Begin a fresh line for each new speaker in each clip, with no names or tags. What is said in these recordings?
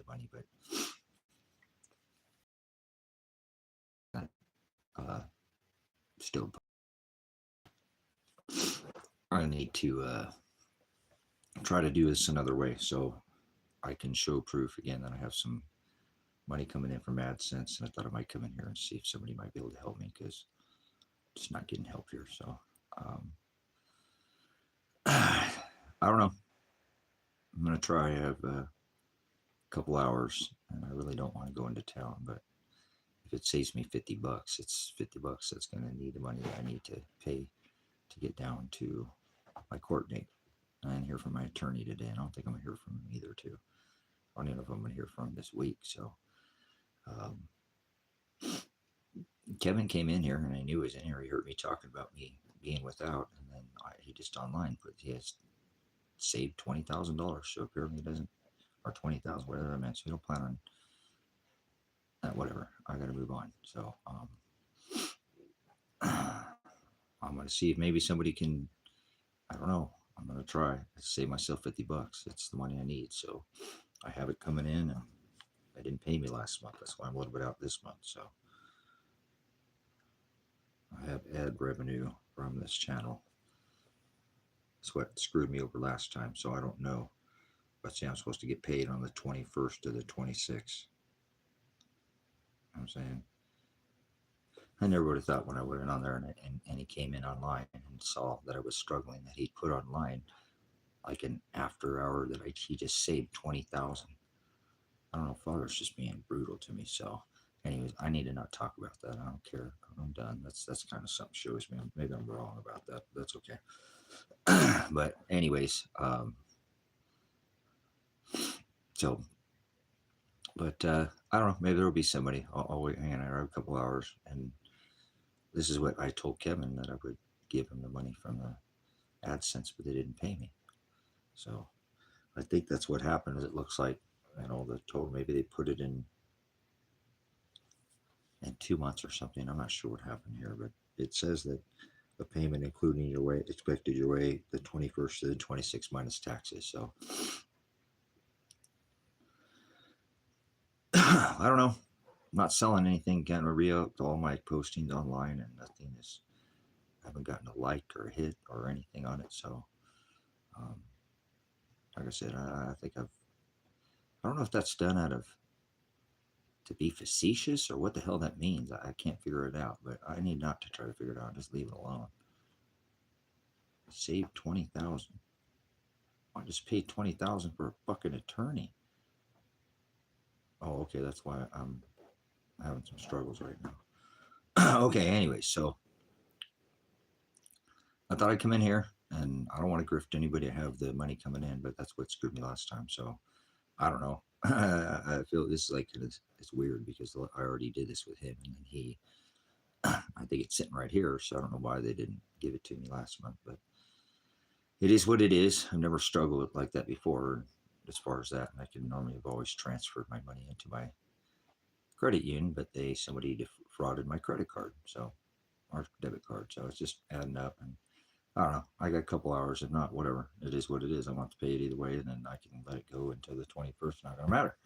money, but still, I need to try to do this another way so I can show proof again that I have some money coming in from AdSense, and I thought I might come in here and see if somebody might be able to help me because just not getting help here. So I don't know. I'm gonna try. I have a couple hours, and I really don't want to go into town, but if it saves me $50, it's $50 that's gonna need the money that I need to pay to get down to my court date. I didn't hear from my attorney today. I don't think I'm gonna hear from him either. Too. I don't even know if I'm gonna hear from him this week. So Kevin came in here, and I knew he was in here. He heard me talking about me being without, and then he just online put he has saved $20,000. So apparently he doesn't, or 20,000, whatever that meant. So we don't plan on whatever. I got to move on. So I'm gonna see if maybe somebody can. I don't know. I'm gonna try to save myself $50. It's the money I need. So I have it coming in, and they didn't pay me last month. That's why I'm a little bit out this month. So I have ad revenue from this channel. That's what screwed me over last time. So I don't know. But see, I'm supposed to get paid on the 21st to the 26th. I'm saying I never would have thought when I went on there and he came in online and saw that I was struggling, that he'd put online like an after hour that he just saved 20,000. I don't know. Father's just being brutal to me. So, anyways, I need to not talk about that. I don't care. I'm done. That's kind of something shows me. Maybe I'm wrong about that. That's okay. But anyways, so, but I don't know. Maybe there will be somebody. I'll wait. Hang on. I have a couple hours, and this is what I told Kevin, that I would give him the money from the AdSense, but they didn't pay me. So I think that's what happened. Is it looks like, the total, maybe they put it in 2 months or something. I'm not sure what happened here, but it says that the payment, including your way, expected your way, the 21st to the 26th minus taxes. So I don't know. I'm not selling anything. Getting a re-up to all my postings online, and nothing is. I haven't gotten a like or a hit or anything on it. So, like I said, I think I don't know if that's done out of to be facetious or what the hell that means. I can't figure it out, but I need not to try to figure it out. Just leave it alone. Save 20,000. I just paid 20,000 for a fucking attorney. Oh, okay. That's why I'm having some struggles right now. Okay. Anyway, so I thought I'd come in here, and I don't want to grift anybody. I have the money coming in, but that's what screwed me last time. So I don't know. I feel this is like it's weird because I already did this with him, and then he. I think it's sitting right here, so I don't know why they didn't give it to me last month, but it is what it is. I've never struggled like that before as far as that. And I can normally have always transferred my money into my credit union, but somebody defrauded my credit card, so our debit card. So it's just adding up, and I don't know. I got a couple hours, if not, whatever. It is what it is. I want to pay it either way, and then I can let it go until the 21st. Not gonna matter.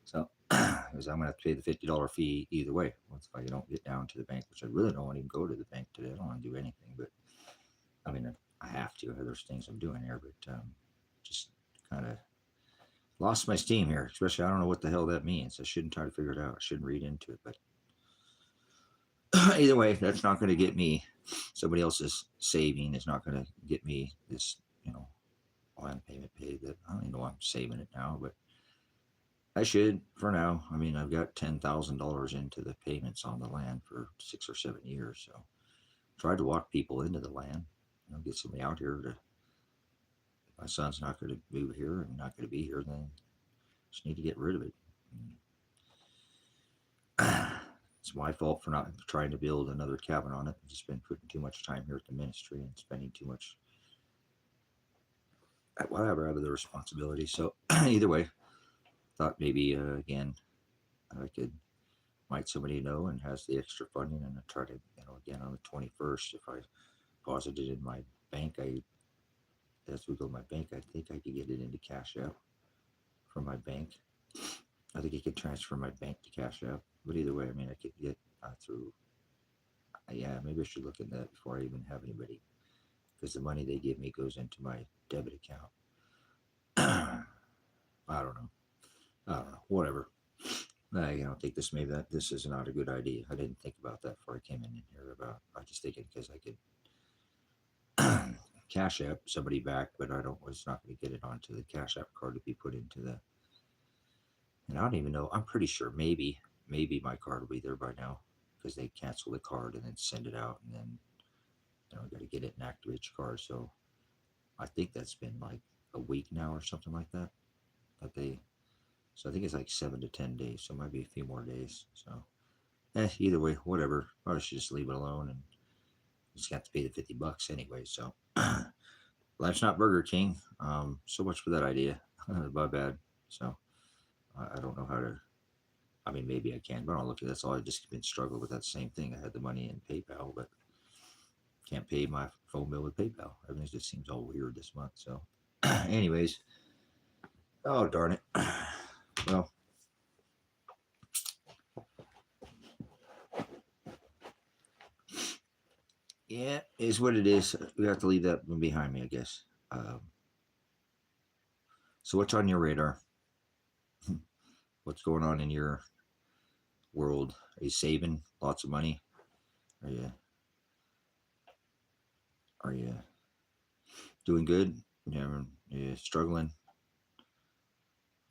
So, because I'm gonna have to pay the $50 fee either way. Once if I don't get down to the bank, which I really don't want to even go to the bank today. I don't want to do anything, but I mean, I have to. There's things I'm doing here, but just kind of lost my steam here. Especially, I don't know what the hell that means. I shouldn't try to figure it out. I shouldn't read into it, but either way, that's not going to get me. Somebody else's saving is not going to get me this, land payment paid. That I don't even know why I'm saving it now, but I should for now. I mean, I've got $10,000 into the payments on the land for 6 or 7 years, so tried to walk people into the land. Get somebody out here to. If my son's not going to move here and not going to be here, then just need to get rid of it. It's my fault for not trying to build another cabin on it. I've just been putting too much time here at the ministry and spending too much, whatever, out of the responsibility. So either way, thought maybe again I might somebody know and has the extra funding, and I try to again on the 21st, if I deposit it in my bank, as we go to my bank, I think I could get it into CashApp from my bank. I think I could transfer my bank to Cash App. But either way, I mean, I could get through. Yeah, maybe I should look at that before I even have anybody, because the money they give me goes into my debit account. I don't know. I don't know. Whatever. I don't think this maybe that this is not a good idea. I didn't think about that before I came in here. About I just thinking because I could Cash App somebody back, but I don't was not going to get it onto the Cash App card to be put into the. And I don't even know. I'm pretty sure maybe my card will be there by now because they cancel the card and then send it out, and then got to get it and activate your card. So I think that's been like a week now or something like that. That they. So I think it's like 7 to 10 days. So it might be a few more days. So either way, whatever. I should just leave it alone and just have to pay the $50 anyway. So life's not Burger King. So much for that idea. My bad. So I don't know how to. I mean, maybe I can, but I don't look at that's all. I've just been struggling with that same thing. I had the money in PayPal, but can't pay my phone bill with PayPal. Everything just seems all weird this month. So, anyways, oh darn it. Well, yeah, is what it is. We have to leave that one behind me, I guess. So, what's on your radar? What's going on in your world? Are you saving lots of money? Are you are you doing good? Are you struggling?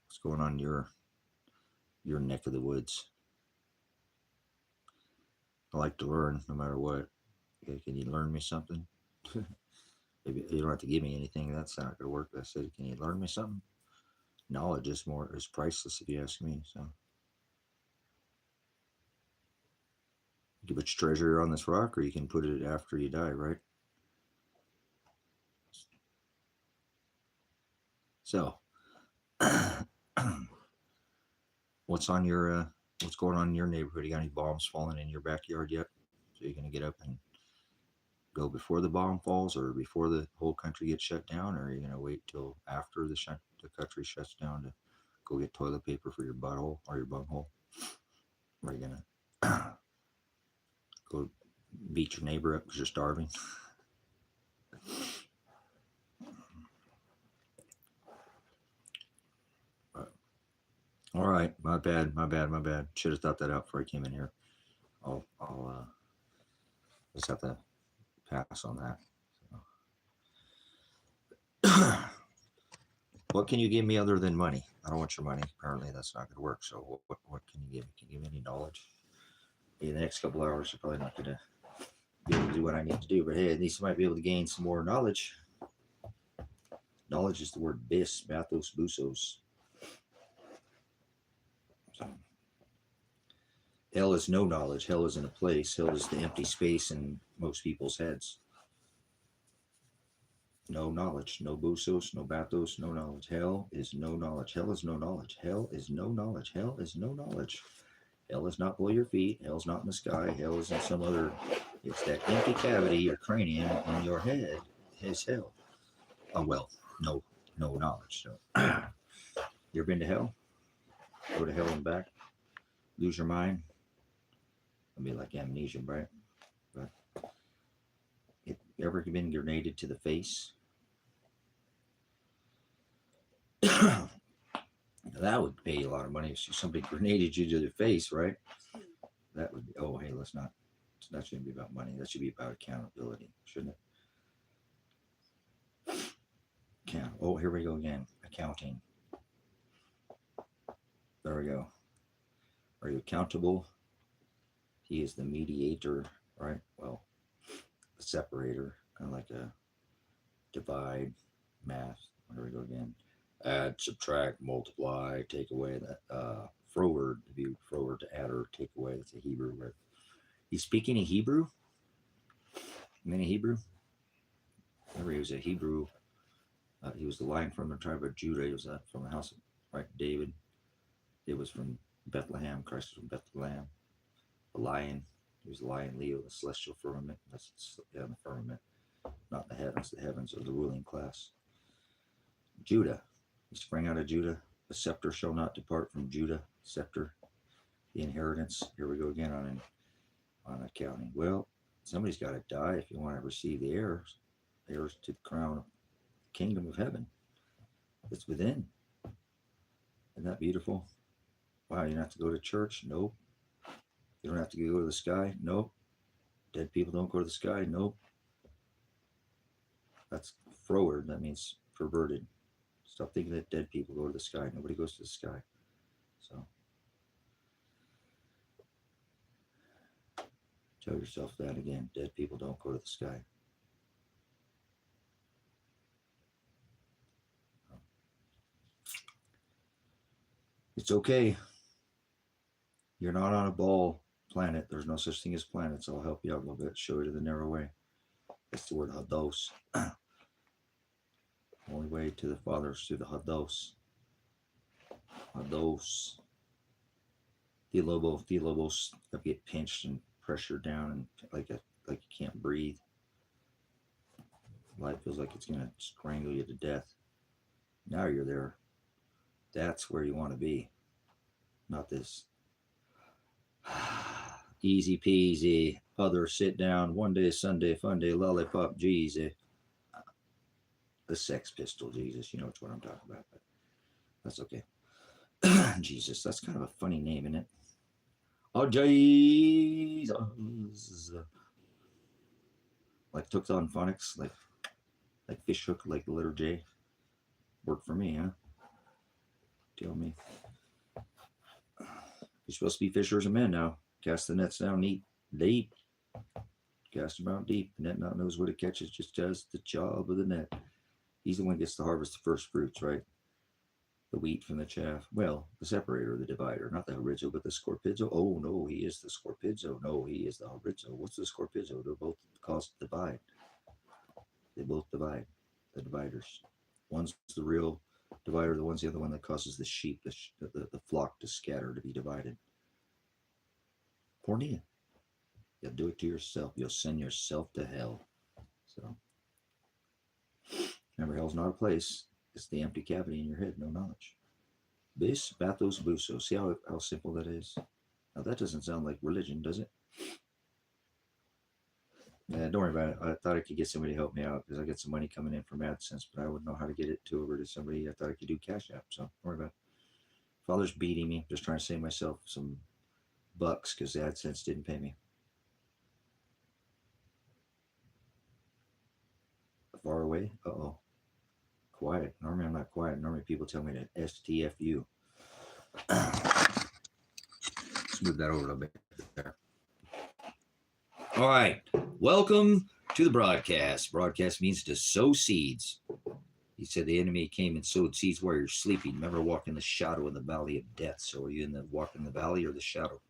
What's going on in your neck of the woods? I like to learn no matter what. Can you learn me something? Maybe you don't have to give me anything. That's not going to work. I said, can you learn me something? Knowledge is priceless if you ask me. So you can put your treasure on this rock, or you can put it after you die, right? So, what's on your what's going on in your neighborhood? You got any bombs falling in your backyard yet? So you're going to get up and go before the bomb falls, or before the whole country gets shut down, or are you going to wait till after the country shuts down to go get toilet paper for your butthole or your bunghole? Or are you going to go beat your neighbor up because you're starving? All right, my bad, my bad, my bad. Should have thought that out before I came in here. I'll just have to pass on that. So. What can you give me other than money? I don't want your money. Apparently, that's not going to work. So, what can you give me? Can you give me any knowledge? In the next couple hours, I'm probably not going to be able to do what I need to do. But hey, at least I might be able to gain some more knowledge. Knowledge is the word bis, bathos, busos. So, hell is no knowledge. Hell isn't a place. Hell is the empty space in most people's heads. No knowledge, no busos, no bathos, no knowledge. Hell is no knowledge. Hell is no knowledge. Hell is no knowledge. Hell is no knowledge. Hell is not below your feet. Hell's not in the sky. Hell is in some other. It's that empty cavity, your cranium, in your head is hell. Oh well, no knowledge. So, you ever been to hell? Go to hell and back? Lose your mind? It'll be like amnesia, right? But it ever been grenaded to the face? That would pay you a lot of money if somebody grenaded you to the face, right? That would be. Oh, hey, let's not. That shouldn't be about money. That should be about accountability, shouldn't it? Oh, here we go again. Accounting. There we go. Are you accountable? He is the mediator, right? Well, the separator, kind of like a divide, math. There we go again. Add, subtract, multiply, take away. That forward, if you forward to add or take away, that's a Hebrew word. He's speaking in Hebrew? Many Hebrew? Remember, he was a Hebrew. He was the lion from the tribe of Judah. He was from the house of right David. It was from Bethlehem. Christ was from Bethlehem. The lion. He was the lion, Leo, the celestial firmament. That's the firmament, not the heavens. The heavens are the ruling class. Judah. He sprang out of Judah. A scepter shall not depart from Judah. Scepter, the inheritance. Here we go again on accounting. Well, somebody's got to die if you want to receive the heirs to the crown of the kingdom of heaven. It's within. Isn't that beautiful? Wow, you don't have to go to church? Nope. You don't have to go to the sky? Nope. Dead people don't go to the sky? Nope. That's froward. That means perverted. Stop thinking that dead people go to the sky. Nobody goes to the sky. So tell yourself that again. Dead people don't go to the sky. It's okay. You're not on a ball planet. There's no such thing as planets. I'll help you out a little bit. Show you the narrow way. That's the word hados. Only way to the Father is through the hados. Hados. Theolobos. You get pinched and pressured down and like you can't breathe. Life feels like it's gonna strangle you to death. Now you're there. That's where you want to be. Not this easy peasy, other sit down, one day Sunday, fun day, lollipop, Jesus. The Sex Pistol, Jesus. You know what I'm talking about, but that's okay. Jesus, that's kind of a funny name, isn't it? Oh, Jesus. Like took on phonics, like fish hook, like the letter J. Worked for me, huh? Tell me. You're supposed to be fishers of men now. Cast the nets down deep. Cast them out deep. The net not knows what it catches, just does the job of the net. He's the one who gets to harvest the first fruits, right? The wheat from the chaff. Well, the separator, the divider, not the horizo, but the scorpizzo. Oh no, he is the scorpizzo. No, he is the horizo. What's the scorpizzo? They're both cause divide. They both divide. The dividers. One's the real divider. The one's the other one that causes the sheep, the flock to scatter, to be divided. Pornea. You'll do it to yourself. You'll send yourself to hell. So remember, hell's not a place. It's the empty cavity in your head, no knowledge. Bis, bathos, buso. See how simple that is? Now that doesn't sound like religion, does it? Yeah, don't worry about it. I thought I could get somebody to help me out because I got some money coming in from AdSense, but I wouldn't know how to get it over to somebody. I thought I could do Cash App, so don't worry about it. Father's beating me. Just trying to save myself some bucks because AdSense didn't pay me. Far away? Uh-oh. Quiet. Normally I'm not quiet. Normally people tell me to STFU. Let's move that over a little bit there. All right. Welcome to the broadcast. Broadcast means to sow seeds. He said the enemy came and sowed seeds while you're sleeping. Remember, walk in the shadow in the valley of death. So are you in the walk in the valley or the shadow?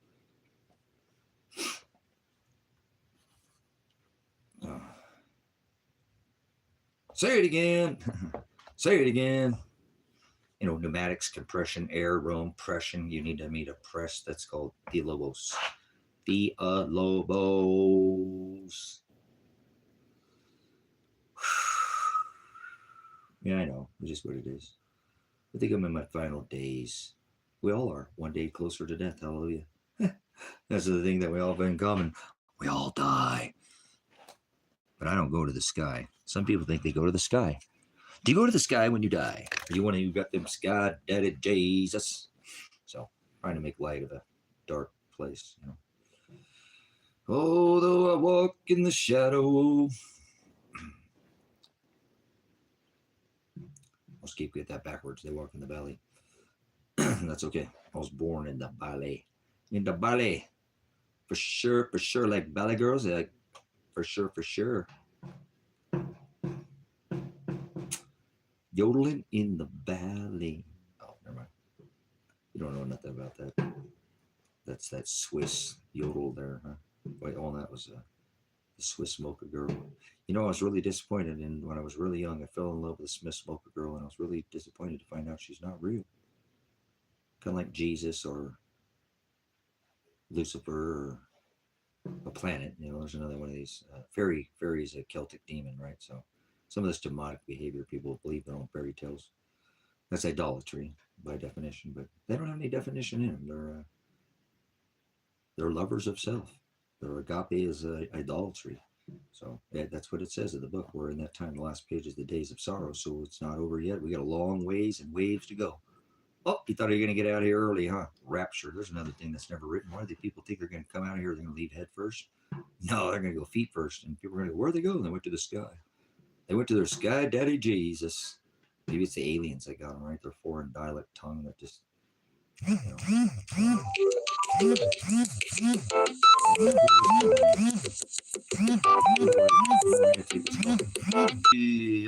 Say it again. Say it again. You know, pneumatics, compression, air, Rome, pression. You need to meet a press. That's called theolobos. Theolobos. Yeah, I know. It's just what it is. I think I'm in my final days. We all are. One day closer to death. Hallelujah. That's the thing that we all have in common. We all die. But I don't go to the sky. Some people think they go to the sky. Do you go to the sky when you die? Or you want to, you got them sky daddy Jesus? So, trying to make light of a dark place, you know. Although I walk in the shadow. Most people get that backwards. They walk in the valley. That's okay. I was born in the valley. In the valley. For sure, like valley girls. Like, for sure. Yodeling in the valley. Oh, never mind. You don't know nothing about that. That's that Swiss yodel there, huh? Wait, all that was the Swiss Mocha Girl. You know, I was really disappointed, and when I was really young, I fell in love with the Swiss Mocha Girl, and I was really disappointed to find out she's not real. Kind of like Jesus or Lucifer or a planet. You know, there's another one of these. Fairy's a Celtic demon, right? So some of this demonic behavior, people believe their own fairy tales. That's idolatry by definition, but they don't have any definition in them. They're lovers of self. Their agape is idolatry. So that's what it says in the book. We're in that time. The last page is the days of sorrow. So it's not over yet. We got a long ways and waves to go. Oh, you thought you were going to get out of here early, huh? Rapture. There's another thing that's never written. Why do people think they're going to come out of here? They're going to leave head first? No, they're going to go feet first. And people are going to go, where'd they go? And they went to the sky. They went to their sky daddy Jesus. Maybe it's the aliens that got them, right? Their foreign dialect tongue that just, you know.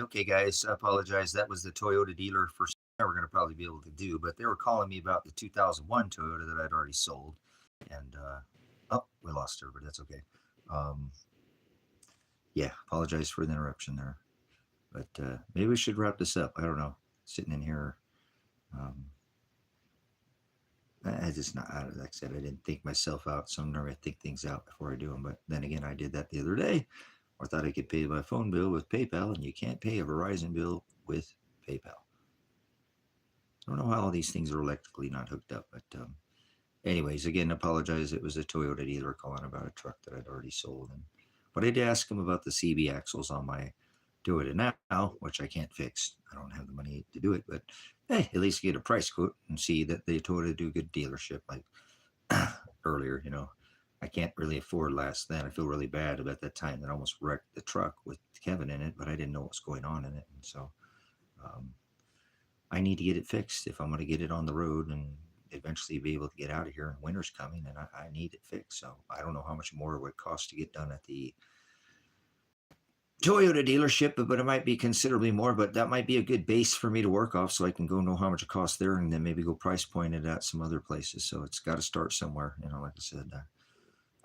Okay, guys, I apologize. That was the Toyota dealer for we're going to probably be able to do, but they were calling me about the 2001 Toyota that I'd already sold. And, oh, we lost her, but that's okay. Yeah, apologize for the interruption there. But maybe we should wrap this up. I don't know. Sitting in here, I just not, like I said, I didn't think myself out. Sometimes I think things out before I do them. But then again, I did that the other day. I thought I could pay my phone bill with PayPal, and you can't pay a Verizon bill with PayPal. I don't know how all these things are electrically not hooked up. But anyways, again, apologize. It was a Toyota dealer calling about a truck that I'd already sold. But I did ask him about the CB axles on my Toyota now, which I can't fix. I don't have the money to do it. But hey, at least get a price quote and see that the Toyota do good dealership. Like earlier, I can't really afford less than. I feel really bad about that time that I almost wrecked the truck with Kevin in it, but I didn't know what was going on in it. And so I need to get it fixed if I'm going to get it on the road and eventually be able to get out of here. And winter's coming and I need it fixed. So I don't know how much more it would cost to get done at the Toyota dealership, but it might be considerably more, but that might be a good base for me to work off so I can go know how much it costs there and then maybe go price point it at some other places. So it's got to start somewhere. Like I said,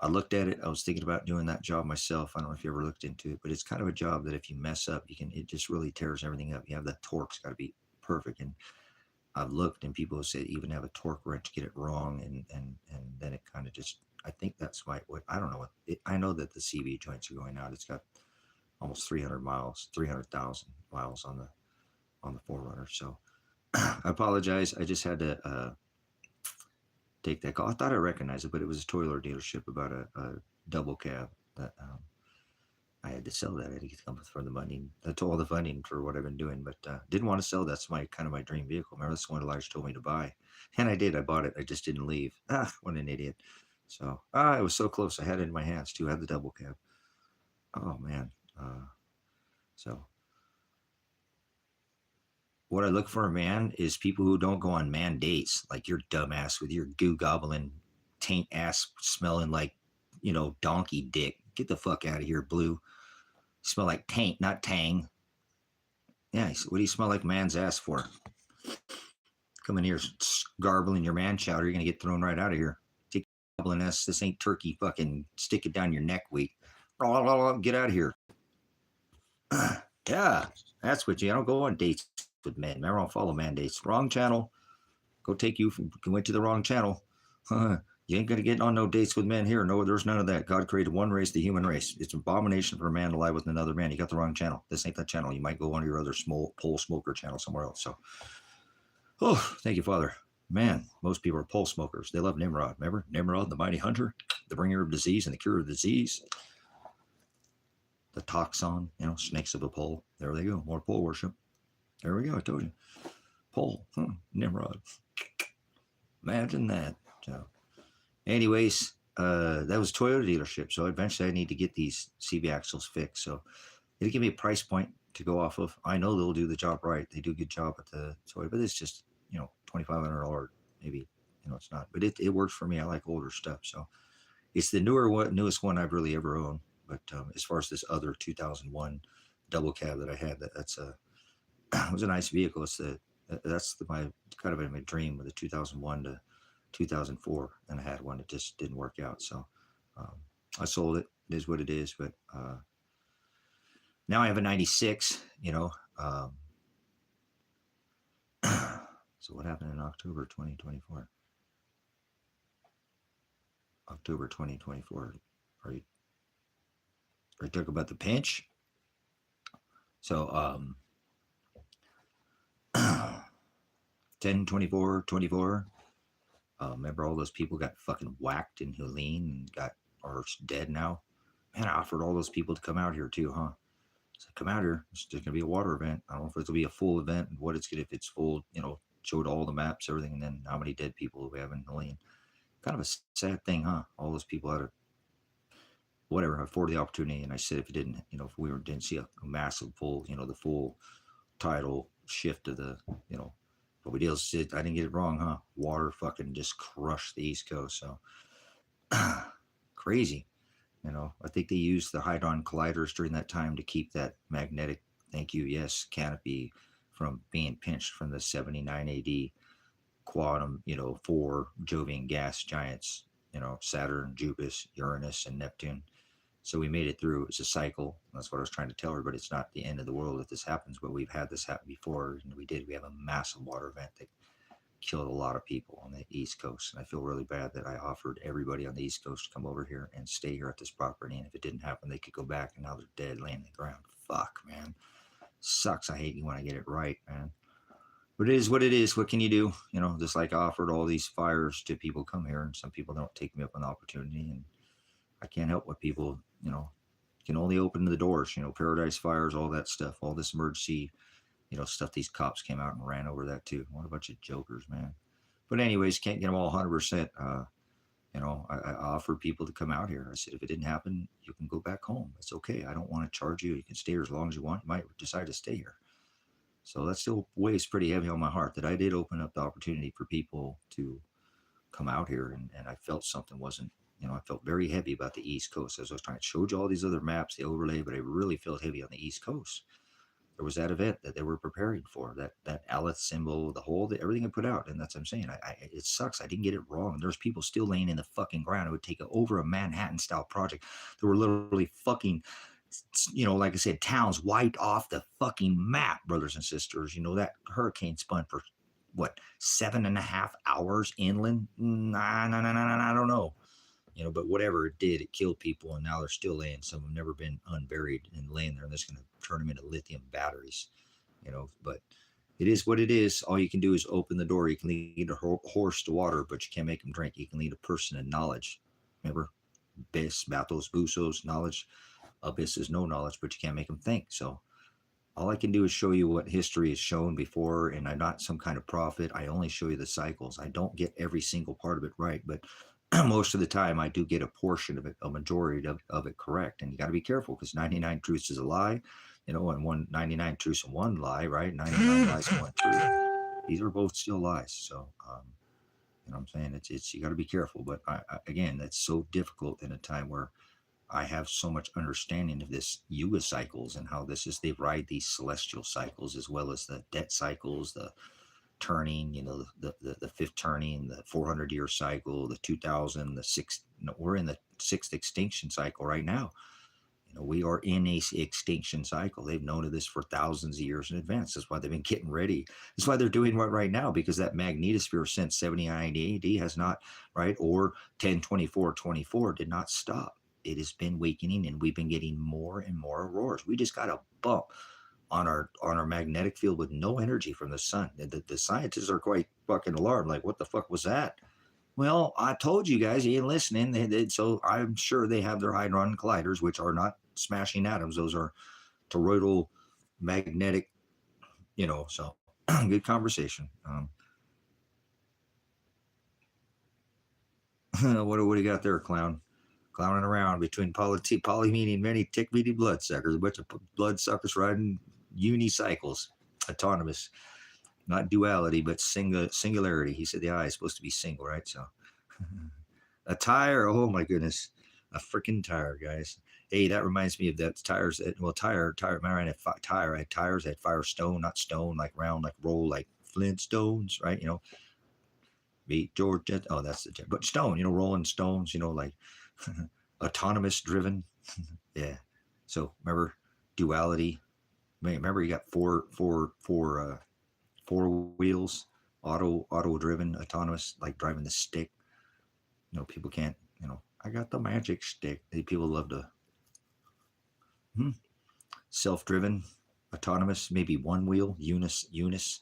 I looked at it. I was thinking about doing that job myself. I don't know if you ever looked into it, but it's kind of a job that if you mess up, it just really tears everything up. You have that torque's got to be perfect. And I've looked and people have said even have a torque wrench, get it wrong. And then it kind of just, I think that's what, I don't know. I know that the CV joints are going out. It's got almost 300,000 miles on the 4Runner. So I apologize. I just had to take that call. I thought I recognized it, but it was a Toyota dealership about a double cab that I had to sell that. I had to come for the money, all the funding for what I've been doing, but didn't want to sell. That's my dream vehicle. Remember, that's one Elijah told me to buy, and I did. I bought it. I just didn't leave. What an idiot. So it was so close. I had it in my hands too. I had the double cab. Oh man. So what I look for a man is people who don't go on man dates, like your dumbass with your goo gobbling, taint ass smelling like, donkey dick. Get the fuck out of here, Blue. You smell like taint, not tang. Yeah, what do you smell like man's ass for? Come in here garbling your man chowder, you're gonna get thrown right out of here. Take gobbling ass. This ain't turkey. Fucking stick it down your neck week. Get out of here. Yeah, that's what you. I don't go on dates with men. Remember, I don't follow man dates. Wrong channel. Go take you. Went to the wrong channel. You ain't gonna get on no dates with men here. No, there's none of that. God created one race, the human race. It's an abomination for a man to lie with another man. You got the wrong channel. This ain't that channel. You might go on your other pole smoker channel somewhere else. So, thank you, Father. Man, most people are pole smokers. They love Nimrod. Remember Nimrod, the mighty hunter, the bringer of disease and the cure of disease. The toxon, snakes of a pole. There they go. More pole worship. There we go. I told you. Pole. Nimrod. Imagine that. So, anyways, that was Toyota dealership. So eventually I need to get these CV axles fixed. So it'll give me a price point to go off of. I know they'll do the job right. They do a good job at the Toyota, but it's just, $2,500 maybe, it's not, but it works for me. I like older stuff. So it's the newest one I've really ever owned. But as far as this other 2001 double cab that I had, that's it was a nice vehicle. That's my kind of my dream with the 2001 to 2004, and I had one that just didn't work out. So I sold it. It is what it is. But now I have a 96, so what happened in October 2024? October 2024. Are you talking about the pinch? So 10-24-24. Remember all those people got fucking whacked in Helene and are dead now? Man, I offered all those people to come out here too, huh? So come out here. It's just gonna be a water event. I don't know if it'll be a full event and what it's gonna, if it's full, showed all the maps, everything, and then how many dead people we have in Helene. Kind of a sad thing, huh? All those people out of whatever afforded the opportunity, and I said if it didn't, if we didn't see a massive full, the full tidal shift of the, but we did. I didn't get it wrong, huh? Water fucking just crushed the East Coast, so crazy. I think they used the Hadron Colliders during that time to keep that magnetic, thank you, yes, canopy from being pinched from the 79 AD quantum, four Jovian gas giants, Saturn, Jupiter, Uranus, and Neptune. So we made it through. It's a cycle. That's what I was trying to tell her, but it's not the end of the world if this happens. But we've had this happen before, and we did. We have a massive water event that killed a lot of people on the East Coast. And I feel really bad that I offered everybody on the East Coast to come over here and stay here at this property. And if it didn't happen, they could go back, and now they're dead, laying on the ground. Fuck, man. Sucks. I hate you when I get it right, man. But it is what it is. What can you do? Just like I offered all these fires to people come here, and some people don't take me up on the opportunity, and I can't help what people, can only open the doors, paradise fires, all that stuff, all this emergency, stuff. These cops came out and ran over that too. What a bunch of jokers, man. But anyways, can't get them all 100%. I offered people to come out here. I said, if it didn't happen, you can go back home. It's okay. I don't want to charge you. You can stay here as long as you want. You might decide to stay here. So that still weighs pretty heavy on my heart that I did open up the opportunity for people to come out here. And I felt something wasn't, I felt very heavy about the East Coast. As I was trying to show you all these other maps, the overlay, but I really felt heavy on the East Coast. There was that event that they were preparing for, that Aleph symbol, everything I put out. And that's what I'm saying. It sucks. I didn't get it wrong. There's people still laying in the fucking ground. It would take over a Manhattan style project. There were literally fucking, like I said, towns wiped off the fucking map, brothers and sisters. That hurricane spun for what, 7.5 hours inland? Nah, I don't know. But whatever it did, it killed people, and now they're still laying. Some have never been unburied and laying there, and that's going to turn them into lithium batteries. But it is what it is. All you can do is open the door. You can lead a horse to water, but you can't make them drink. You can lead a person in knowledge. Remember, bis, bathos, busos, knowledge. Abyss is no knowledge, but you can't make them think. So all I can do is show you what history has shown before, and I'm not some kind of prophet. I only show you the cycles. I don't get every single part of it right, but most of the time I do get a portion of it, a majority of it correct. And you got to be careful because 99 truths is a lie, and 99 truths and one lie, right? 99 lies and one truth. These are both still lies. So, I'm saying it's you got to be careful. But again, that's so difficult in a time where I have so much understanding of this yuga cycles and how they ride these celestial cycles as well as the debt cycles, the turning, the fifth turning, the 400-year cycle, the 2000, the sixth. We're in the sixth extinction cycle right now. We are in a extinction cycle. They've known of this for thousands of years in advance. That's why they've been getting ready. That's why they're doing what right now, because that magnetosphere since 79 AD has not, right, or 10-24-24 did not stop. It has been weakening, and we've been getting more and more auroras. We just got a bump on our magnetic field with no energy from the sun. The scientists are quite fucking alarmed. Like, what the fuck was that? Well, I told you guys, you ain't listening. So I'm sure they have their hadron colliders, which are not smashing atoms. Those are toroidal magnetic, so good conversation. What do you got there, clown? Clowning around between poly meaning many, tick meaning bloodsuckers, a bunch of bloodsuckers riding unicycles, autonomous, not duality, but singularity. He said the eye is supposed to be single, right? So a tire, oh my goodness, a freaking tire, guys. Hey, that reminds me of that tires. Tire. Remember, I had tire. I had tires. I had Firestone, not stone, like round, like roll, like Flintstones, right? Beat Georgia. Oh, that's the but stone. Rolling stones. Like autonomous driven. Yeah. So remember duality. Remember you got four wheels, auto driven, autonomous, like driving the stick. People can't. I got the magic stick. People love to. Self-driven, autonomous, maybe one wheel, Eunice.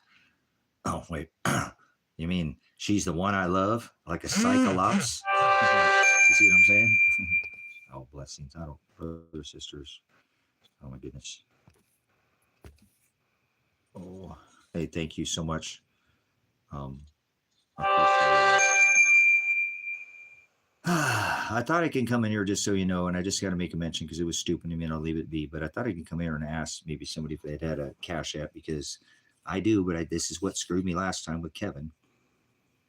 Oh, wait. You mean she's the one I love? Like a cyclops? You see what I'm saying? Oh, blessings. I don't, brothers, sisters. Oh, my goodness. Oh, hey, thank you so much. Um, I thought I can come in here just so you know, and I just got to make a mention because it was stupid to me, and I'll leave it be. But I thought I could come here and ask maybe somebody if they'd had a Cash App, because I do, but this is what screwed me last time with Kevin,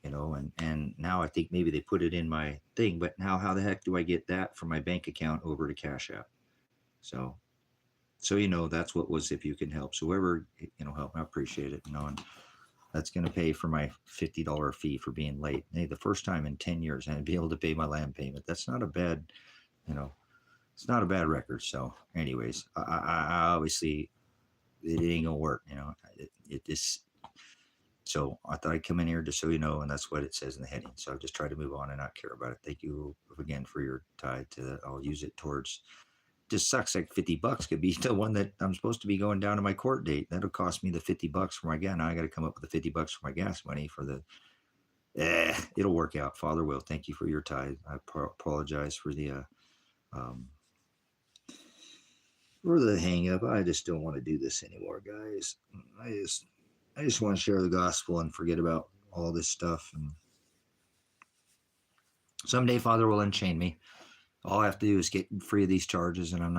and now I think maybe they put it in my thing, but now how the heck do I get that from my bank account over to Cash App? So, that's what was, if you can help. So whoever, help, I appreciate it, and that's going to pay for my $50 fee for being late. Hey, the first time in 10 years I'd be able to pay my land payment. That's not a bad, it's not a bad record. So anyways, I obviously, it ain't gonna work, it just, so I thought I'd come in here just so you know, and that's what it says in the heading. So I've just tried to move on and not care about it. Thank you again for your tithe to that. I'll use it towards, just sucks like $50 could be the one that I'm supposed to be going down to my court date. That'll cost me the $50 for my gas. Now I got to come up with the $50 for my gas money for the, it'll work out. Father will. Thank you for your tithe. I apologize for the, um, for the hang up. I just don't want to do this anymore, guys. I just want to share the gospel and forget about all this stuff. And someday Father will unchain me. All I have to do is get free of these charges, and I'm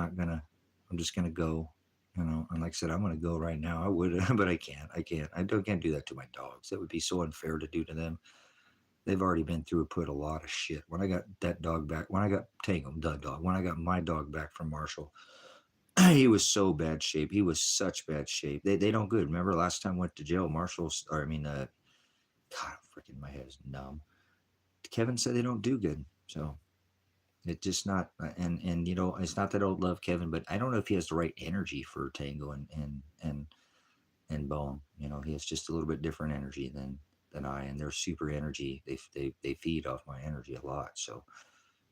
just gonna go, and like I said, I'm gonna go right now. I would, but I can't. I can't do that to my dogs. That would be so unfair to do to them. They've already been through put a lot of shit. When I got that dog back, when I got Tango, the dog, when I got my dog back from Marshall, he was so bad shape. He was such bad shape. They don't good. Remember last time I went to jail, Marshall's, or I mean, God, freaking my head is numb. Kevin said they don't do good. So it's just not, and it's not that I don't love Kevin, but I don't know if he has the right energy for Tango and Bone. He has just a little bit different energy than I, and they're super energy. They feed off my energy a lot. So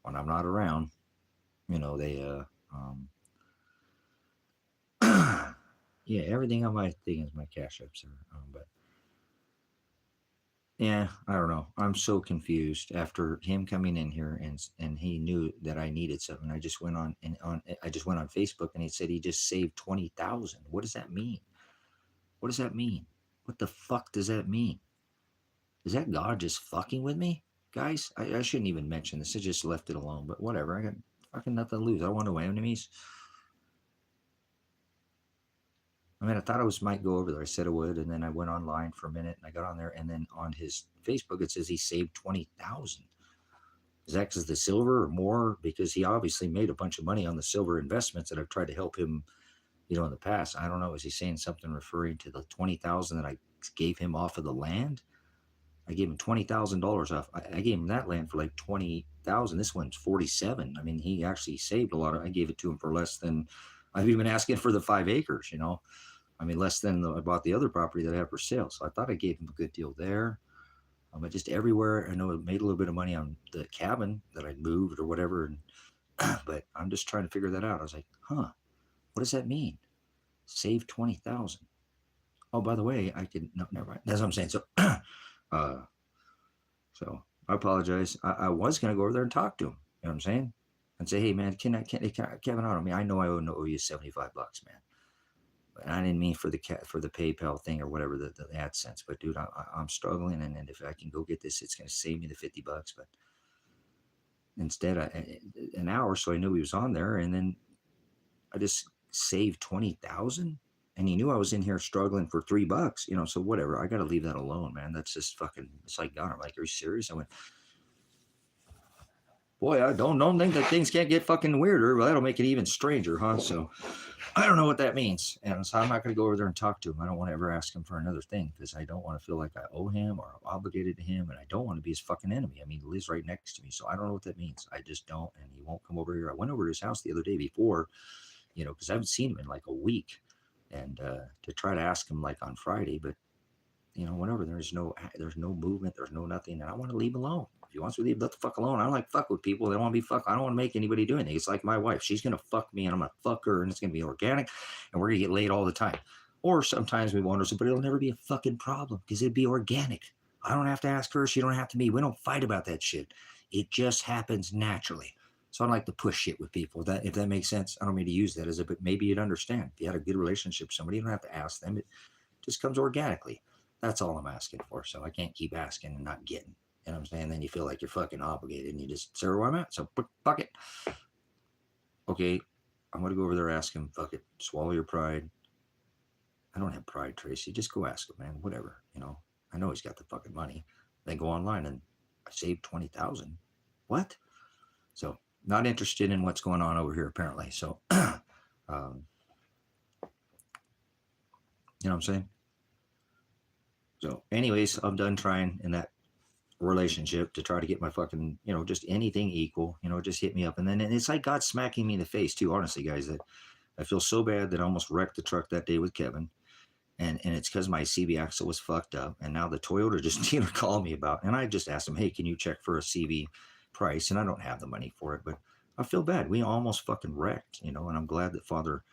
when I'm not around, they yeah, everything on my thing is my Cash Apps are, but yeah, I don't know. I'm so confused after him coming in here, and he knew that I needed something. I just went I just went on Facebook, and he said he just saved 20,000. What does that mean? What does that mean? What the fuck does that mean? Is that God just fucking with me? Guys, I shouldn't even mention this. I just left it alone, but whatever. I got fucking nothing to lose. I don't want no enemies. I mean, I thought might go over there. I said I would, and then I went online for a minute, and I got on there, and then on his Facebook it says he saved 20,000. Is that because the silver or more? Because he obviously made a bunch of money on the silver investments that I've tried to help him, in the past. I don't know. Is he saying something referring to the 20,000 that I gave him off of the land? I gave him $20,000 off. I gave him that land for like 20,000. This one's 47. I mean, he actually saved a lot of. I gave it to him for less than. I've even asking for the 5 acres. I mean, less than I bought the other property that I have for sale. So I thought I gave him a good deal there. But just everywhere, I know I made a little bit of money on the cabin that I moved or whatever. And but I'm just trying to figure that out. I was like, what does that mean? Save 20,000. Oh, by the way, I can, no, never mind. That's what I'm saying. So, so I apologize. I was going to go over there and talk to him. You know what I'm saying? And say, hey man, Kevin, I mean, I know I owe you $75, man. I didn't mean for the PayPal thing or whatever, the AdSense, but dude, I'm struggling, and if I can go get this, it's going to save me the $50. But instead, an hour, so I knew he was on there, and then I just saved 20,000, and he knew I was in here struggling for $3, So whatever, I got to leave that alone, man. That's just fucking. It's like God. I'm like, are you serious? I went, boy, I don't think that things can't get fucking weirder. Well, that'll make it even stranger, huh? So I don't know what that means. And so I'm not going to go over there and talk to him. I don't want to ever ask him for another thing because I don't want to feel like I owe him or I'm obligated to him. And I don't want to be his fucking enemy. I mean, he lives right next to me. So I don't know what that means. I just don't. And he won't come over here. I went over to his house the other day before, because I haven't seen him in like a week. And to try to ask him like on Friday. But, whatever. There's no movement. There's no nothing. And I want to leave him alone. If he wants to leave, let the fuck alone. I don't like fuck with people. They don't want to be fuck. I don't want to make anybody do anything. It's like my wife. She's going to fuck me and I'm going to fuck her and it's going to be organic and we're going to get laid all the time. Or sometimes we wonder, but it'll never be a fucking problem because it'd be organic. I don't have to ask her. She don't have to me. We don't fight about that shit. It just happens naturally. So I don't like to push shit with people. That if that makes sense, I don't mean to use that as a, but maybe you'd understand. If you had a good relationship with somebody, you don't have to ask them. It just comes organically. That's all I'm asking for. So I can't keep asking and not getting. You know what I'm saying? Then you feel like you're fucking obligated and you just say where I'm at. So fuck it. Okay, I'm gonna go over there, ask him, fuck it, swallow your pride. I don't have pride, Tracy. Just go ask him, man. Whatever, you know. I know he's got the fucking money. Then go online and I saved 20,000. What? So not interested in what's going on over here apparently. So, you know what I'm saying? So, anyways, I'm done trying in that relationship to try to get my fucking, you know, just anything equal. You know, just hit me up, and then it's like God smacking me in the face too. Honestly, guys, that I feel so bad that I almost wrecked the truck that day with Kevin. And it's because my CV axle was fucked up. And now the Toyota just dealer called me about, and I just asked him, hey, can you check for a CV price? And I don't have the money for it, but I feel bad. We almost fucking wrecked, you know, and I'm glad that Father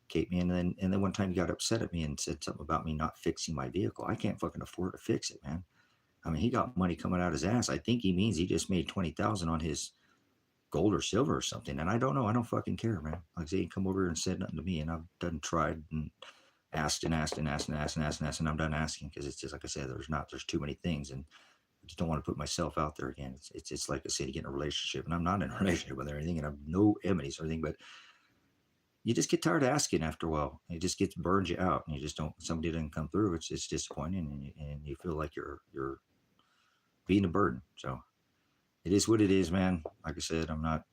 kept me. And then one time he got upset at me and said something about me not fixing my vehicle. I can't fucking afford to fix it, man. I mean, he got money coming out his ass. I think he means he just made 20,000 on his gold or silver or something. And I don't know. I don't fucking care, man. Like I say, he come over here and said nothing to me, and I've done tried and asked and asked and asked and asked and asked and asked, and I'm done asking because it's just like I said, there's too many things, and I just don't want to put myself out there again. It's like I said, you get in a relationship, and I'm not in a relationship with anything, and I've no enmities or anything, but you just get tired of asking after a while. It just gets burns you out, and you just don't. Somebody doesn't come through. It's disappointing, and you feel like you're being a burden. So it is what it is, man. Like I said, I'm not.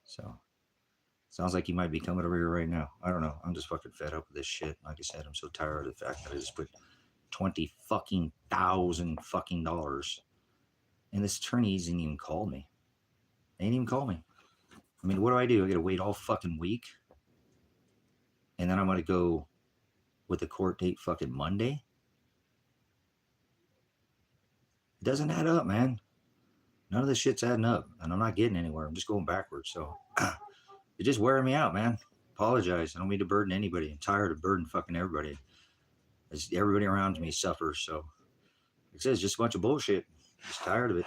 So sounds like you might be coming over here right now. I don't know. I'm just fucking fed up with this shit. Like I said, I'm so tired of the fact that I just put 20,000 fucking dollars, and this attorney hasn't even called me. They ain't even called me. I mean, what do? I gotta wait all fucking week, and then I'm gonna go with the court date fucking Monday. It doesn't add up, man. None of this shit's adding up, and I'm not getting anywhere. I'm just going backwards. So you're just wearing me out, man. Apologize. I don't mean to burden anybody. I'm tired of burdening fucking everybody. Everybody around me suffers. So it says just a bunch of bullshit. Just tired of it.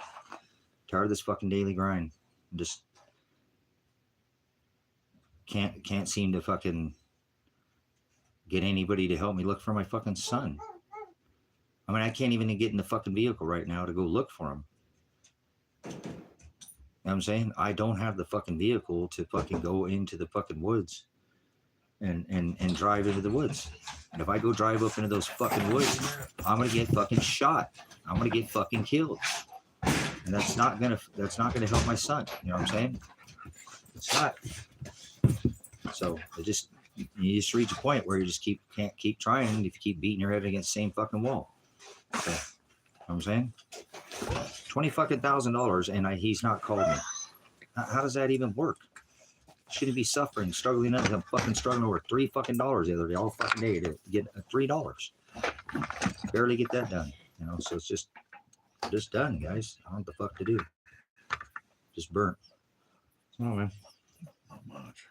Tired of this fucking daily grind. I'm just can't seem to fucking get anybody to help me look for my fucking son. I mean, I can't even get in the fucking vehicle right now to go look for him. You know what I'm saying? I don't have the fucking vehicle to fucking go into the fucking woods and drive into the woods. And if I go drive up into those fucking woods, I'm gonna get fucking shot. I'm gonna get fucking killed. And that's not gonna help my son. You know what I'm saying? It's not. So you just reach a point where you just can't keep trying if you keep beating your head against the same fucking wall. So, you know what I'm saying? $20,000 and he's not called me. How does that even work? Shouldn't be suffering, struggling. I'm fucking struggling over $3 fucking the other day, all fucking day to get $3. Barely get that done, you know. So it's just done, guys. I don't know what the fuck to do. Just burnt. Oh man,
not much.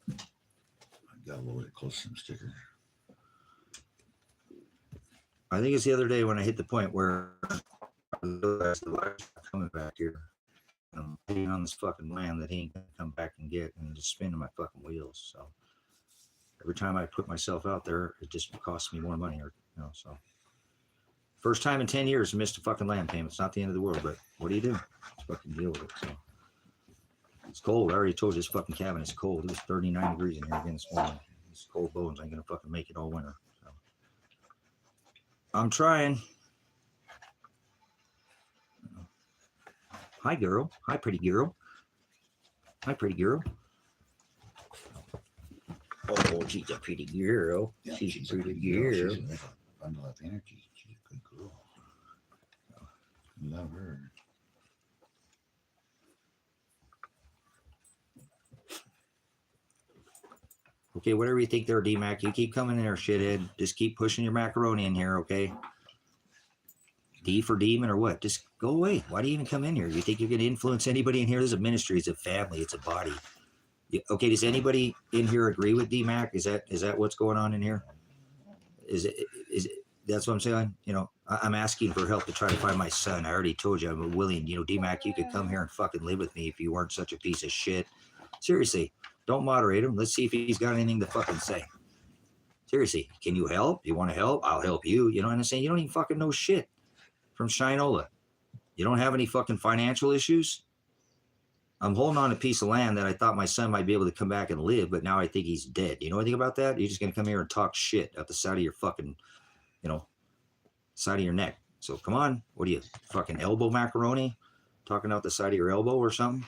I got a little bit close to some stickers.
I think it's the other day when I hit the point where I realized the light's not coming back here. I'm hitting on this fucking land that he ain't gonna come back and get, and just spinning my fucking wheels. So every time I put myself out there, it just costs me more money, or you know. So first time in 10 years, I missed a fucking land payment. It's not the end of the world, but what do you do? Just fucking deal with it. So it's cold. I already told you this fucking cabin is cold. It was 39 degrees in here again this morning. These cold bones ain't gonna fucking make it all winter. So I'm trying. Hi, girl. Hi, pretty girl. Hi, pretty girl. Oh, she's a pretty girl.
Yeah,
she's a pretty girl.
She's a bundle of energy. She's a good girl. Love her.
Okay, whatever you think there, D-Mac. You keep coming in there, shithead. Just keep pushing your macaroni in here, okay? D for demon or what? Just go away. Why do you even come in here? You think you're going to influence anybody in here? This is a ministry. It's a family. It's a body. Okay, does anybody in here agree with D-Mac? Is that what's going on in here? Is it, that's what I'm saying? You know, I'm asking for help to try to find my son. I already told you I'm willing. You know, D-Mac, you could come here and fucking live with me if you weren't such a piece of shit. Seriously, don't moderate him. Let's see if he's got anything to fucking say. Seriously, can you help? You want to help? I'll help you. You know what I'm saying? You don't even fucking know shit from Shinola. You don't have any fucking financial issues? I'm holding on a piece of land that I thought my son might be able to come back and live, but now I think he's dead. You know anything about that? You're just going to come here and talk shit out the side of your fucking, you know, side of your neck. So come on. What are you, fucking elbow macaroni? Talking out the side of your elbow or something?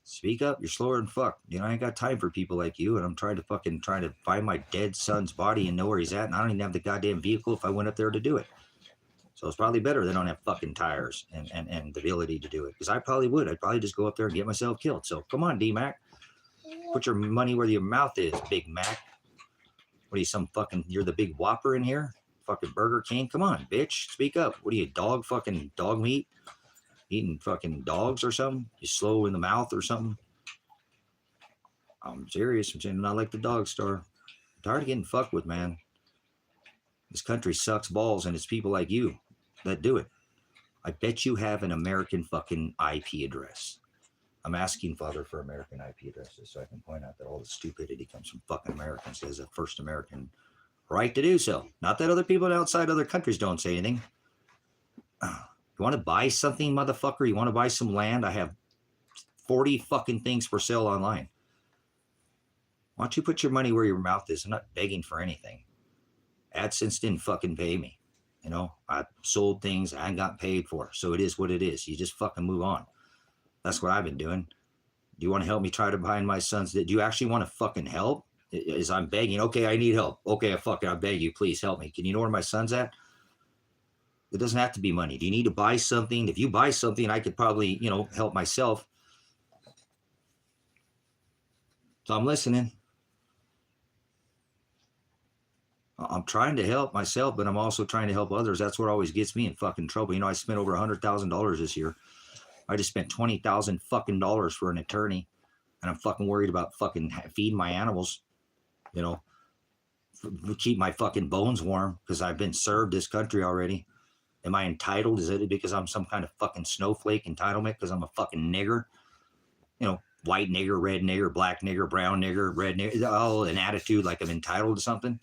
Speak up. You're slower than fuck. You know, I ain't got time for people like you, and I'm trying to find my dead son's body and know where he's at, and I don't even have the goddamn vehicle if I went up there to do it. So it's probably better they don't have fucking tires and the ability to do it. Because I probably would. I'd probably just go up there and get myself killed. So come on, D-Mac. Put your money where your mouth is, Big Mac. What are you, you're the big whopper in here? Fucking Burger King? Come on, bitch. Speak up. What are you, fucking dog meat? Eating fucking dogs or something? You slow in the mouth or something? I'm serious. I'm saying not like the dog star. I'm tired of getting fucked with, man. This country sucks balls, and it's people like you that do it. I bet you have an American fucking IP address. I'm asking Father for American IP addresses so I can point out that all the stupidity comes from fucking Americans. He has a first American right to do so. Not that other people outside other countries don't say anything. You want to buy something, motherfucker? You want to buy some land? I have 40 fucking things for sale online. Why don't you put your money where your mouth is? I'm not begging for anything. AdSense didn't fucking pay me. You know, I sold things I got paid for. So it is what it is. You just fucking move on. That's what I've been doing. Do you want to help me try to find my sons? Do you actually want to fucking help? Is I'm begging, okay, I need help. Okay, I beg you, please help me. Can you know where my son's at? It doesn't have to be money. Do you need to buy something? If you buy something, I could probably, you know, help myself. So I'm listening. I'm trying to help myself, but I'm also trying to help others. That's what always gets me in fucking trouble. You know, I spent over $100,000 this year. I just spent $20,000 fucking dollars for an attorney, and I'm fucking worried about fucking feeding my animals. You know, keep my fucking bones warm because I've been served this country already. Am I entitled? Is it because I'm some kind of fucking snowflake entitlement because I'm a fucking nigger? You know, white nigger, red nigger, black nigger, brown nigger, red nigger. Oh, an attitude like I'm entitled to something.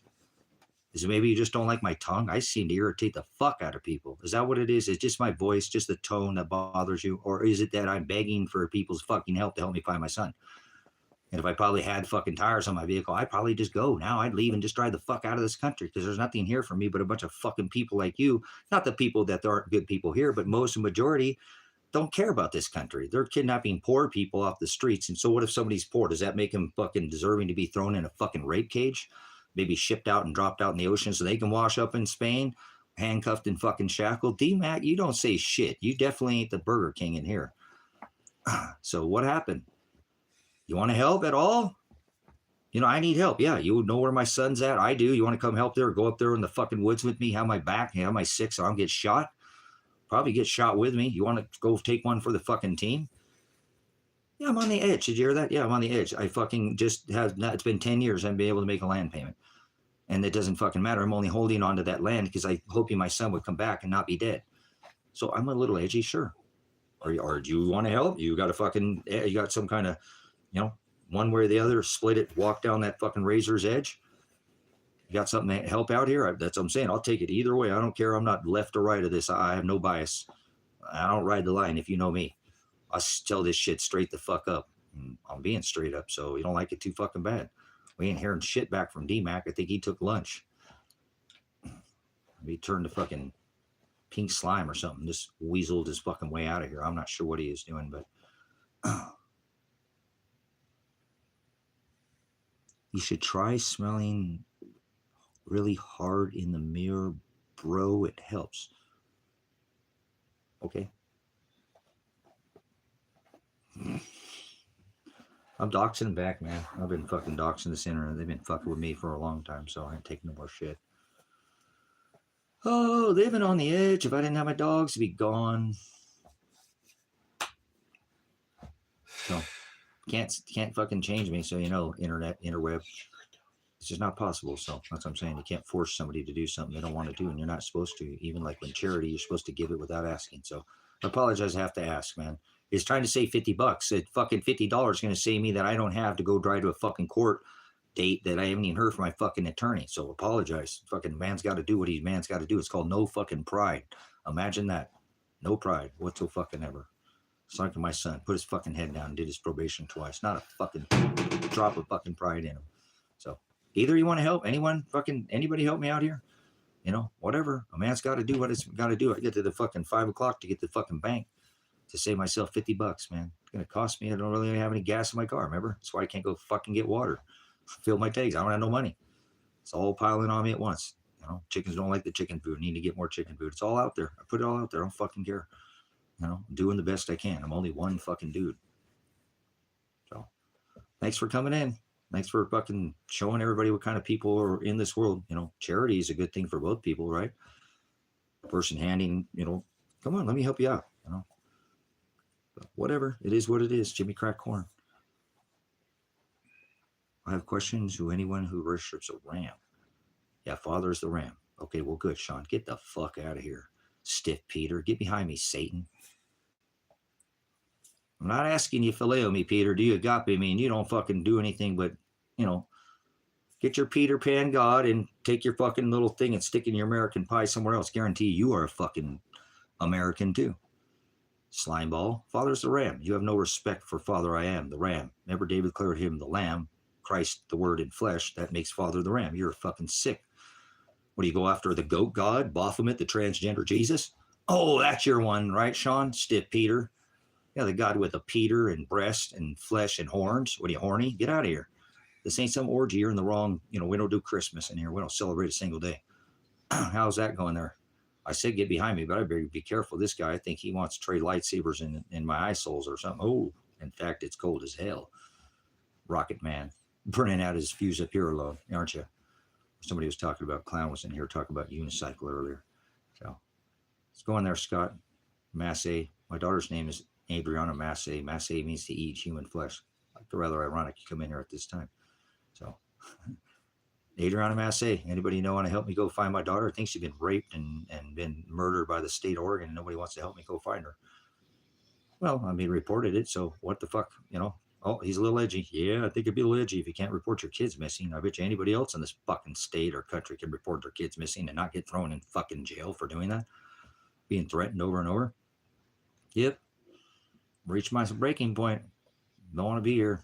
Is it maybe you just don't like my tongue? I seem to irritate the fuck out of people. Is that what it is? Is just my voice, just the tone that bothers you? Or is it that I'm begging for people's fucking help to help me find my son? And if I probably had fucking tires on my vehicle, I'd probably just go. Now I'd leave and just drive the fuck out of this country because there's nothing here for me but a bunch of fucking people like you. Not the people that there aren't good people here, but most of the majority don't care about this country. They're kidnapping poor people off the streets. And so what if somebody's poor? Does that make him fucking deserving to be thrown in a fucking rape cage? Maybe shipped out and dropped out in the ocean so they can wash up in Spain, handcuffed and fucking shackled? D-Mac, you don't say shit. You definitely ain't the Burger King in here. So what happened? You want to help at all? You know, I need help. Yeah, you know where my son's at? I do. You want to come help there? Go up there in the fucking woods with me? Have my back? Have my sick so I don't get shot? Probably get shot with me. You want to go take one for the fucking team? Yeah, I'm on the edge. Did you hear that? Yeah, I'm on the edge. I fucking just have, it's been 10 years. I've been able to make a land payment. And it doesn't fucking matter. I'm only holding on to that land because I'm hoping my son would come back and not be dead. So I'm a little edgy, sure. Or do you want to help? You got you got some kind of, you know, one way or the other, split it, walk down that fucking razor's edge. You got something to help out here? That's what I'm saying. I'll take it either way. I don't care. I'm not left or right of this. I have no bias. I don't ride the line if you know me. I tell this shit straight the fuck up. I'm being straight up, so you don't like it too fucking bad. We ain't hearing shit back from D-Mac. I think he took lunch. He turned to fucking pink slime or something. Just weaseled his fucking way out of here. I'm not sure what he is doing, but you should try smelling really hard in the mirror, bro. It helps. Okay. I'm doxing them back, man. I've been fucking doxing the center. They've been fucking with me for a long time, so I ain't taking no more shit. Oh, living on the edge. If I didn't have my dogs, it'd be gone. So, can't fucking change me. So internet, interweb, it's just not possible. So that's what I'm saying. You can't force somebody to do something they don't want to do, and you're not supposed to. Even like when charity, you're supposed to give it without asking. So I apologize. I have to ask, man. He's trying to save $50. At fucking $50 is going to save me that I don't have to go drive to a fucking court date that I haven't even heard from my fucking attorney. So apologize. Fucking man's got to do what he's man's got to do. It's called no fucking pride. Imagine that. No pride whatsoever. It's like my son put his fucking head down and did his probation twice. Not a fucking drop of fucking pride in him. So either you want to help anyone, fucking anybody help me out here, whatever. A man's got to do what it's got to do. I get to the fucking 5 o'clock to get to the fucking bank to save myself $50, man. It's gonna cost me. I don't really have any gas in my car. Remember, that's why I can't go fucking get water, fill my tanks. I don't have no money. It's all piling on me at once. Chickens don't like the chicken food. I need to get more chicken food. It's all out there. I put it all out there. I don't fucking care. I'm doing the best I can. I'm only one fucking dude. So, thanks for coming in. Thanks for fucking showing everybody what kind of people are in this world. Charity is a good thing for both people, right? A person handing, come on, let me help you out. But whatever, it is what it is. Jimmy Crack Corn. I have questions to anyone who worships a ram. Yeah, Father's the ram. Okay, well, good, Sean. Get the fuck out of here, stiff Peter. Get behind me, Satan. I'm not asking you phileo me, Peter. Do you agape me? And you don't fucking do anything but, get your Peter Pan God and take your fucking little thing and stick in your American pie somewhere else. Guarantee you are a fucking American too. Slimeball. Father's the ram. You have no respect for Father I am, the ram. Remember David declared him the lamb, Christ the word in flesh. That makes Father the ram. You're fucking sick. What do you go after, the goat God, Baphomet, the transgender Jesus? Oh, that's your one, right, Sean? Stiff Peter. Yeah, the God with a Peter and breast and flesh and horns. What are you, horny? Get out of here. This ain't some orgy. You're in the wrong, we don't do Christmas in here. We don't celebrate a single day. How's that going there? I said get behind me, but I better be careful. This guy, I think he wants to trade lightsabers in my eye soles or something. Oh, in fact, it's cold as hell. Rocket Man. Burning out his fuse up here alone, aren't you? Somebody was talking about, Clown was in here talking about unicycle earlier. So let's go in there, Scott. Massey. My daughter's name is Adriana Massey. Massey means to eat human flesh. Rather ironic you come in here at this time. So Adriana Massey, anybody know want to help me go find my daughter? I think she's been raped and been murdered by the state of Oregon, and nobody wants to help me go find her. Well, I mean, reported it, so what the fuck, Oh, he's a little edgy. Yeah, I think it'd be a little edgy if you can't report your kids missing. I bet you anybody else in this fucking state or country can report their kids missing and not get thrown in fucking jail for doing that. Being threatened over and over. Yep. Reached my breaking point. Don't want to be here.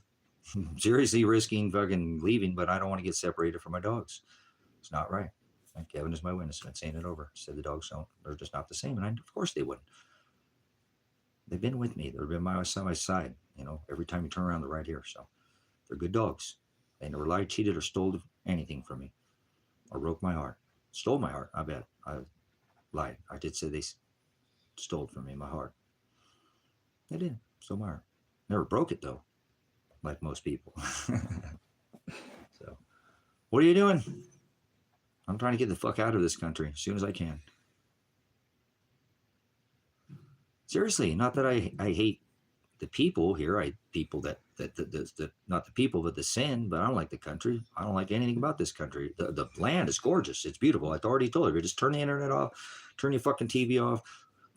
Seriously risking fucking leaving, but I don't want to get separated from my dogs. It's not right. And Kevin is my witness. I've been saying it over. Said the dogs don't. They're just not the same. And of course they wouldn't. They've been with me. They've been by my side. Every time you turn around, they're right here. So they're good dogs. They never lied, cheated, or stole anything from me, or broke my heart. Stole my heart. I bet. I lied. I did say they stole from me my heart. They did. Stole my heart. Never broke it though, like most people. So, what are you doing? I'm trying to get the fuck out of this country as soon as I can. Seriously, not that I hate the people here. I people that not the people, but the sin. But I don't like the country. I don't like anything about this country. The land is gorgeous. It's beautiful. I already told you. Just turn the internet off, turn your fucking TV off,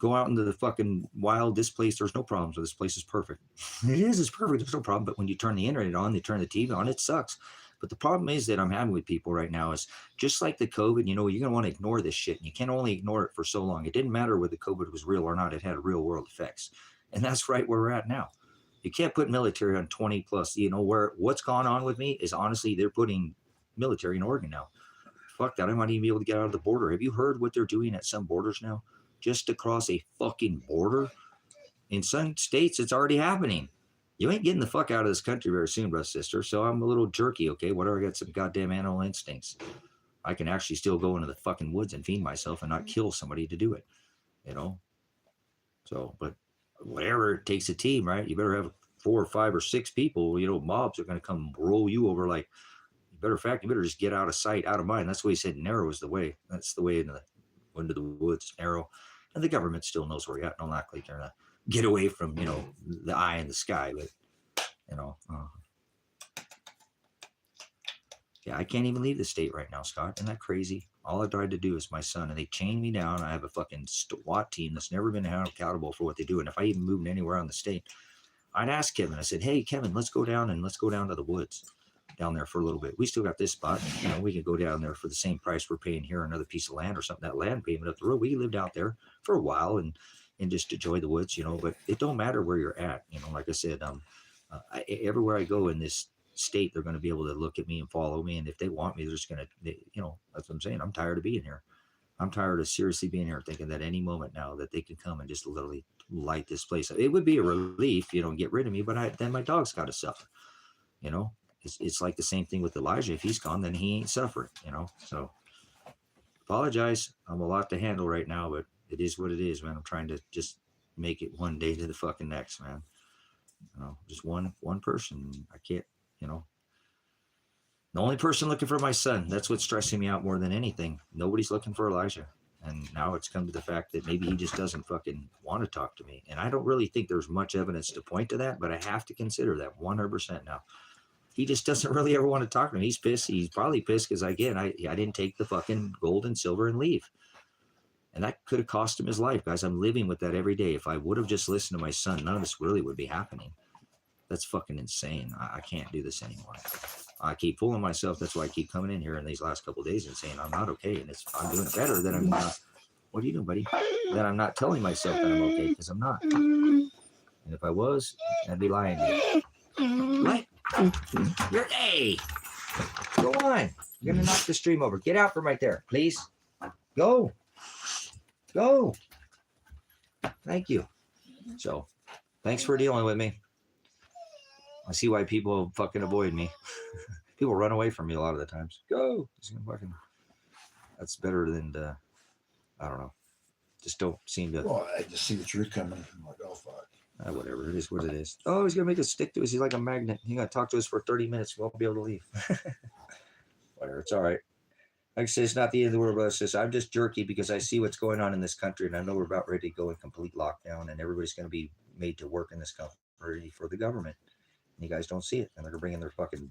go out into the fucking wild. This place, there's no problems. This place is perfect. It's perfect. There's no problem. But when you turn the internet on, you turn the TV on, it sucks. But the problem is that I'm having with people right now is just like the COVID, you're going to want to ignore this shit. And you can only ignore it for so long. It didn't matter whether COVID was real or not. It had real world effects. And that's right where we're at now. You can't put military on 20 plus, what's gone on with me is honestly, they're putting military in Oregon now. Fuck that. I might even be able to get out of the border. Have you heard what they're doing at some borders now? Just to cross a fucking border? In some states, it's already happening. You ain't getting the fuck out of this country very soon, bro, sister. So I'm a little jerky, okay? Whatever, I got some goddamn animal instincts. I can actually still go into the fucking woods and feed myself and not kill somebody to do it, So, but whatever, it takes a team, right? You better have 4 or 5 or 6 people, mobs are going to come roll you over like, you better just get out of sight, out of mind. That's why he said narrow is the way. That's the way into the woods, narrow. And the government still knows where you're at. Don't act like you're going to get away from, the eye in the sky. But You know, yeah, I can't even leave the state right now, Scott. Isn't that crazy? All I tried to do is my son, and they chained me down. I have a fucking SWAT team that's never been held accountable for what they do. And if I even moved anywhere on the state, I'd ask Kevin. I said, "Hey, Kevin, let's go down to the woods down there for a little bit. We still got this spot. You know, we can go down there for the same price we're paying here, another piece of land or something. That land payment up the road. We lived out there for a while and just enjoy the woods, you know. But it don't matter where you're at, you know. Like I said, everywhere I go in this state, they're going to be able to look at me and follow me. And if they want me, they're just going to, you know, that's what I'm saying. I'm tired of being here. I'm tired of seriously being here, thinking that any moment now that they can come and just literally light this place. It would be a relief, you know, get rid of me, but then my dog's got to suffer. You know, it's like the same thing with Elijah. If he's gone, then he ain't suffering. You know, so apologize. I'm a lot to handle right now, but it is what it is, man. I'm trying to just make it one day to the fucking next, man. You know, just one person. I can't, you know. The only person looking for my son. That's what's stressing me out more than anything. Nobody's looking for Elijah. And now it's come to the fact that maybe he just doesn't fucking want to talk to me. And I don't really think there's much evidence to point to that, but I have to consider that 100% now. He just doesn't really ever want to talk to me. He's pissed. He's probably pissed because, again, I didn't take the fucking gold and silver and leave. And that could have cost him his life, guys. I'm living with that every day. If I would have just listened to my son, none of this really would be happening. That's fucking insane. I can't do this anymore. I keep fooling myself. That's why I keep coming in here in these last couple of days and saying I'm not okay, and I'm doing better than I'm not. What are you doing, buddy? That I'm not telling myself that I'm okay, because I'm not. And if I was, I'd be lying to you. What? You're hey. Go on. You're gonna knock the stream over. Get out from right there, please. Go. Thank you. So, thanks for dealing with me. I see why people fucking avoid me. People run away from me a lot of the times. Go. That's better than, I don't know. Just don't seem to.
Well, I just see the truth coming. I'm like, oh, fuck.
Whatever. It is what it is. Oh, he's going to make us stick to us. He's like a magnet. He's going to talk to us for 30 minutes. We won't be able to leave. Whatever. It's all right. Like I say, it's not the end of the world, but it's just, I'm just jerky because I see what's going on in this country, and I know we're about ready to go in complete lockdown, and everybody's going to be made to work in this country for the government. You guys don't see it, and they're bringing their fucking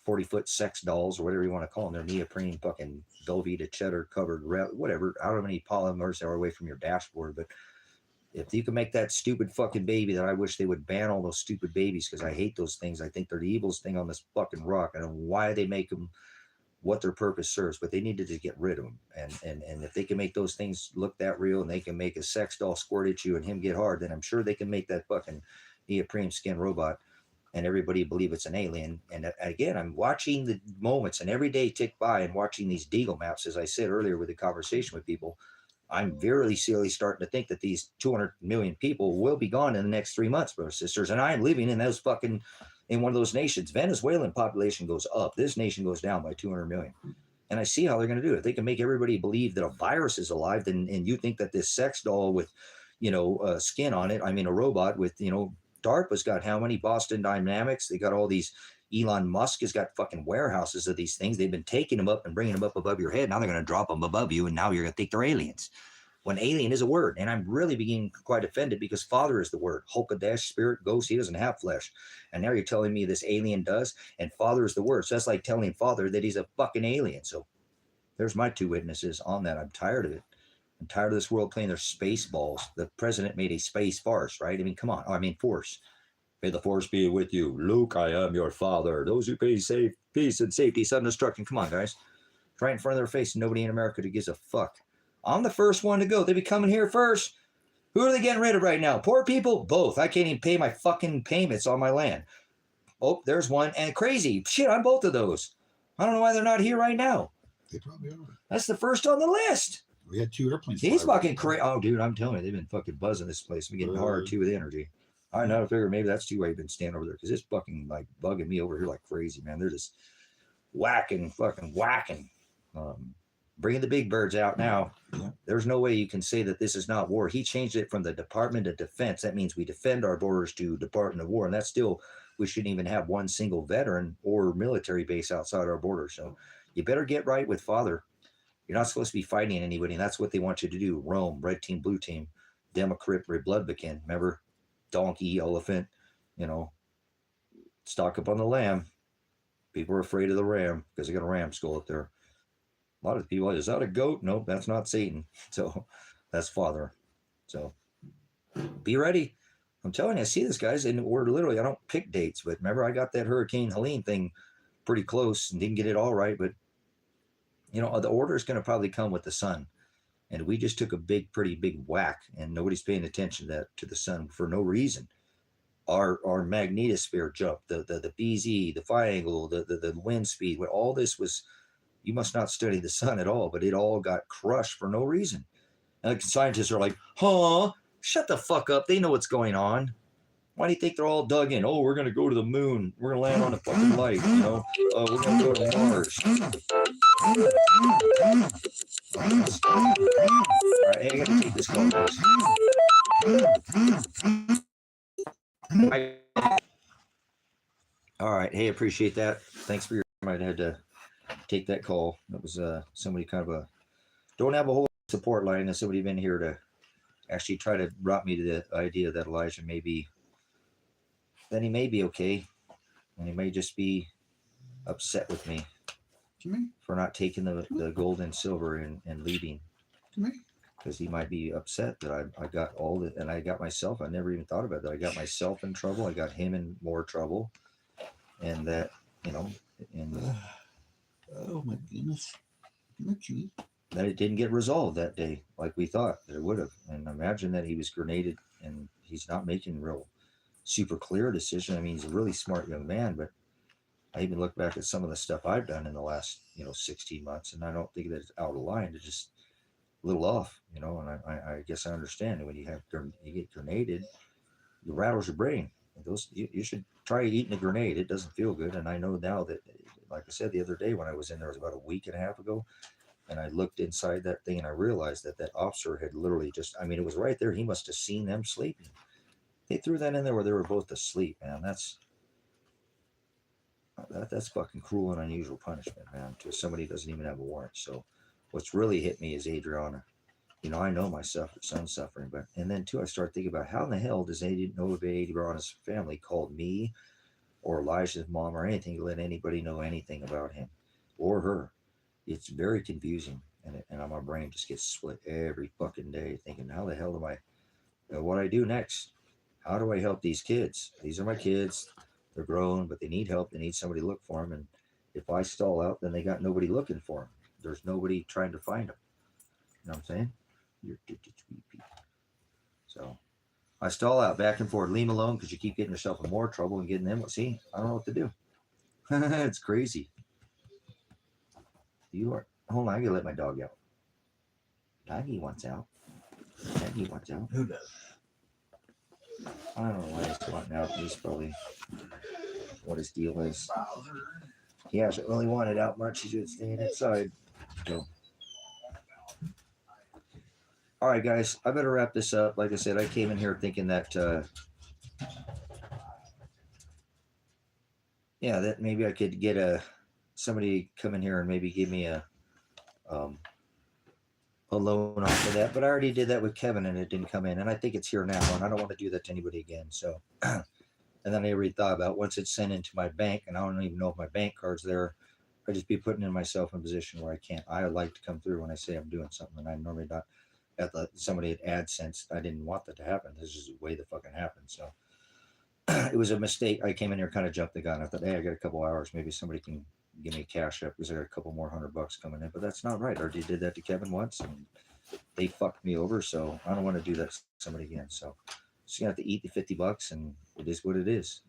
40-foot sex dolls or whatever you want to call them. They're neoprene fucking Velveeta cheddar covered whatever. I don't know how many polymers are away from your dashboard, but if you can make that stupid fucking baby, that I wish they would ban all those stupid babies, because I hate those things. I think they're the evilest thing on this fucking rock. I don't know why they make them, what their purpose serves, but they needed to get rid of them. And if they can make those things look that real, and they can make a sex doll squirt at you and him get hard, then I'm sure they can make that fucking neoprene skin robot and everybody believe it's an alien. And again, I'm watching the moments, and every day tick by and watching these deagle maps. As I said earlier with the conversation with people, I'm very seriously starting to think that these 200 million people will be gone in the next 3 months, brothers and sisters. And I'm living in those fucking, in one of those nations. Venezuelan population goes up. This nation goes down by 200 million. And I see how they're going to do it. If they can make everybody believe that a virus is alive, then, and you think that this sex doll with, skin on it, I mean, a robot with, DARPA's got how many? Boston Dynamics. They got all these. Elon Musk has got fucking warehouses of these things. They've been taking them up and bringing them up above your head. Now they're going to drop them above you, and now you're going to think they're aliens. When alien is a word, and I'm really beginning quite offended, because Father is the word. Hulkadesh, spirit, ghost, he doesn't have flesh. And now you're telling me this alien does, and Father is the word. So that's like telling Father that he's a fucking alien. So there's my two witnesses on that. I'm tired of it. I'm tired of this world playing their space balls. The president made a space farce, right? I mean, come on. Force. May the force be with you. Luke, I am your father. Those who pay safe, peace and safety, sudden destruction. Come on, guys. Right in front of their face, and nobody in America gives a fuck. I'm the first one to go. They be coming here first. Who are they getting rid of right now? Poor people? Both. I can't even pay my fucking payments on my land. Oh, there's one. And crazy. Shit, I'm both of those. I don't know why they're not here right now.
They probably are.
That's the first on the list.
We had 2 airplanes.
He's fucking crazy. Oh, dude, I'm telling you, they've been fucking buzzing this place. I'm getting hard, too, with energy. I know, I figure maybe that's too why you've been standing over there, because it's fucking like bugging me over here like crazy, man. They're just whacking. Bringing the big birds out now. Yeah. There's no way you can say that this is not war. He changed it from the Department of Defense. That means we defend our borders to Department of War. And that's still, we shouldn't even have one single veteran or military base outside our borders. So you better get right with Father. You're not supposed to be fighting anybody. And that's what they want you to do. Rome, red team, blue team, Democrat, Republican. Remember? Donkey, elephant, stock up on the lamb. People are afraid of the ram because they got a ram skull up there. A lot of people, is that a goat? Nope, that's not Satan. So that's Father. So be ready. I'm telling you, I see this, guys, and we're literally, I don't pick dates, but remember, I got that Hurricane Helene thing pretty close and didn't get it all right. But, the order is going to probably come with the sun. And we just took a pretty big whack, and nobody's paying attention to the sun for no reason. Our magnetosphere jumped, the BZ, the phi angle, the wind speed, all this was, you must not study the sun at all, but it all got crushed for no reason. And scientists are like, huh? Shut the fuck up. They know what's going on. Why do you think they're all dug in? Oh, we're going to go to the moon. We're going to land on a fucking light, we're going to go to Mars. All right, hey, I got to take this call, guys. All right, hey, appreciate that. Thanks for your time. I had to take that call. That was somebody kind of don't have a whole support line. There's somebody been here to actually try to brought me to the idea that Elijah may be okay, and he may just be upset with me for not taking the gold and silver and leaving. Because he might be upset that I got all that, and I got myself. I never even thought about that. I got myself in trouble. I got him in more trouble, and that and
oh my goodness,
that it didn't get resolved that day like we thought that it would have. And imagine that he was grenaded, and he's not making real super clear decision. I mean, he's a really smart young man, but I even look back at some of the stuff I've done in the last 16 months, and I don't think that it's out of line. It's just a little off, and I guess I understand that when you get grenaded, it rattles your brain. You should try eating a grenade. It doesn't feel good, and I know now that, like I said the other day when I was in there, it was about a week and a half ago, and I looked inside that thing and I realized that officer had literally just, I mean, it was right there. He must have seen them sleeping. They threw that in there where they were both asleep, man. That's fucking cruel and unusual punishment, man, to somebody who doesn't even have a warrant. So what's really hit me is Adriana. I know my son's suffering, but, and then too, I start thinking about how in the hell does they didn't know if Adriana's family called me or Elijah's mom or anything to let anybody know anything about him or her. It's very confusing, and my brain just gets split every fucking day thinking, how the hell do I, what do I do next? How do I help these kids? These are my kids. They're grown, but they need help. They need somebody to look for them. And if I stall out, then they got nobody looking for them. There's nobody trying to find them. You know what I'm saying? So I stall out back and forth. Leave them alone because you keep getting yourself in more trouble and getting them. See, I don't know what to do. It's crazy. Hold on, I gotta let my dog out. Doggy wants out. Doggy wants out.
Who does?
I don't know why he's wanting out. He's probably what his deal is. He hasn't really wanted out much. He's just staying inside. So, all right, guys, I better wrap this up. Like I said, I came in here thinking that, that maybe I could get somebody come in here and maybe give me a loan off of that. But I already did that with Kevin, and it didn't come in. And I think it's here now, and I don't want to do that to anybody again. So, and then I already thought about once it's sent into my bank, and I don't even know if my bank card's there. I just be putting in myself in a position where I can't. I like to come through when I say I'm doing something, and I normally not. Somebody at AdSense, I didn't want that to happen. This is the way that fucking happened. So it was a mistake. I came in here, kind of jumped the gun. I thought, hey, I got a couple hours. Maybe somebody can give me a cash up because I got a couple more $100 coming in. But that's not right. I already did that to Kevin once, and they fucked me over. So I don't want to do that to somebody again. So just gonna have to eat the $50, and it is what it is.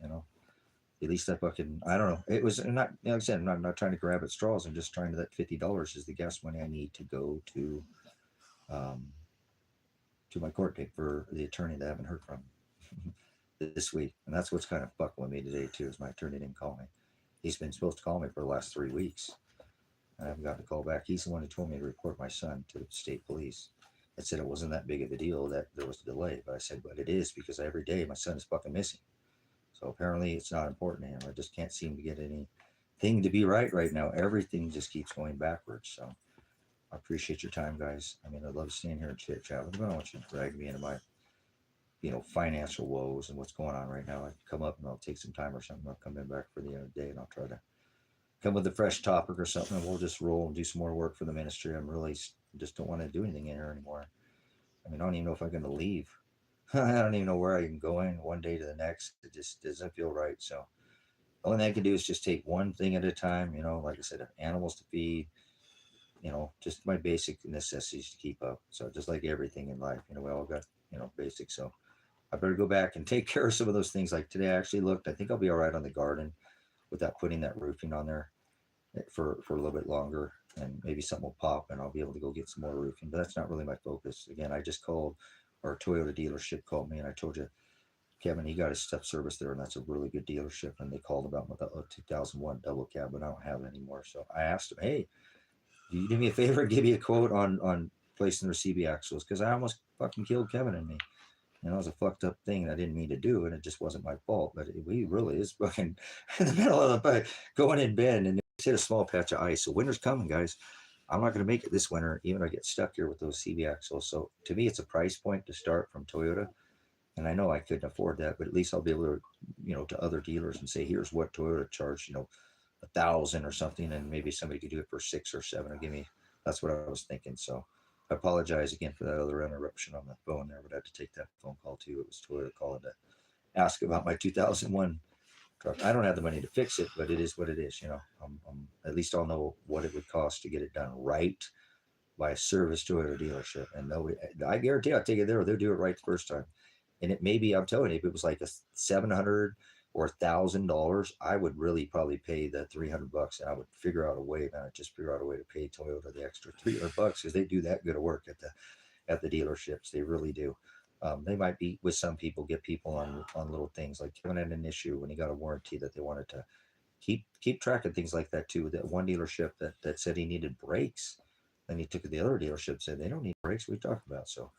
At least I fucking, I don't know. It was not, like I said, I'm not trying to grab at straws. I'm just trying to, that $50 is the gas money I need to go to my court date for the attorney that I haven't heard from this week. And that's what's kind of fucking with me today too, is my attorney didn't call me. He's been supposed to call me for the last 3 weeks. I haven't gotten a call back. He's the one who told me to report my son to the state police. It said it wasn't that big of a deal that there was a delay, but I said, but it is, because every day my son is fucking missing. So apparently it's not important to him. I just can't seem to get anything to be right now. Everything just keeps going backwards. So I appreciate your time, guys. I mean, I love staying here and chit chat. I don't want you to drag me into my financial woes and what's going on right now, I come up and I'll take some time or something. I'll come in back for the end of the day and I'll try to come with a fresh topic or something, and we'll just roll and do some more work for the ministry. I'm really just don't want to do anything in here anymore. I mean, I don't even know if I'm going to leave. I don't even know where I can go in one day to the next. It just doesn't feel right. So the only thing I can do is just take one thing at a time. Like I said, animals to feed. Just my basic necessities to keep up. So just like everything in life, we all got basics. So I better go back and take care of some of those things. Like today, I actually looked. I think I'll be all right on the garden without putting that roofing on there for a little bit longer, and maybe something will pop and I'll be able to go get some more roofing. But that's not really my focus. Again, I just called, our Toyota dealership called me, and I told you, Kevin, he got his stuff serviced there, and that's a really good dealership. And they called about the 2001 double cab, but I don't have it anymore. So I asked him, hey, do you do me a favor and give me a quote on placing the CB axles? Because I almost fucking killed Kevin and me. It was a fucked up thing I didn't mean to do, and it just wasn't my fault. But we really is fucking in the middle of the going in bend, and it's hit a small patch of ice. So winter's coming, guys. I'm not going to make it this winter, even if I get stuck here with those CB axles. So to me, it's a price point to start from Toyota, and I know I couldn't afford that, but at least I'll be able to, to other dealers and say, here's what Toyota charged, 1,000 or something, and maybe somebody could do it for 6 or 7. Or give me. That's what I was thinking. So I apologize again for that other interruption on the phone there, but I had to take that phone call too. It was Toyota calling to ask about my 2001 truck. I don't have the money to fix it, but it is what it is. At least I'll know what it would cost to get it done right by a service Toyota dealership. And nobody, I guarantee I'll take it there. They'll do it right the first time. And it may be, I'm telling you, if it was like a $700 or $1,000, I would really probably pay the $300, and I would figure out a way. Man, I'd just figure out a way to pay Toyota the extra $300 because they do that good of work at the dealerships. They really do. They might be with some people, get people on little things. Like Kevin had an issue when he got a warranty that they wanted to keep track of things like that too. That one dealership that said he needed brakes, then he took it to the other dealership, said they don't need brakes. What are you talking about? So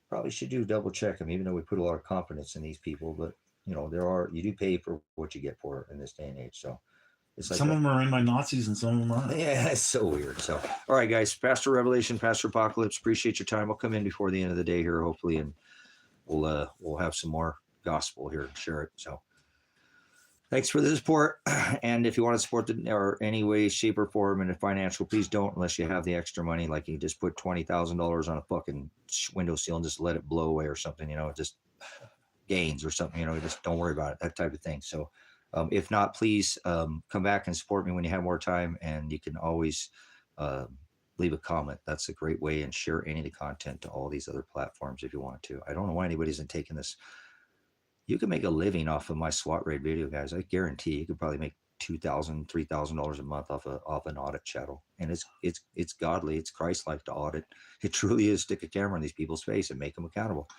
probably should do double check them, even though we put a lot of confidence in these people. But you do pay for what you get for it in this day and age. So it's like
some of them are in by Nazis and some of them aren't.
Yeah, it's so weird. So, all right, guys, Pastor Revelation, Pastor Apocalypse, appreciate your time. I'll come in before the end of the day here, hopefully, and we'll have some more gospel here and share it. So, thanks for the support. And if you want to support it or any way, shape, or form in a financial, please don't unless you have the extra money. Like you just put $20,000 on a fucking windowsill and just let it blow away or something. Just gains or something. Just don't worry about it. That type of thing. So. If not, please come back and support me when you have more time. And you can always leave a comment. That's a great way, and share any of the content to all these other platforms if you want to. I don't know why anybody isn't taking this. You can make a living off of my SWAT raid video, guys. I guarantee you could probably make $2,000, $3,000 a month off an audit channel. And it's godly. It's Christ-like to audit. It truly is. Stick a camera in these people's face and make them accountable.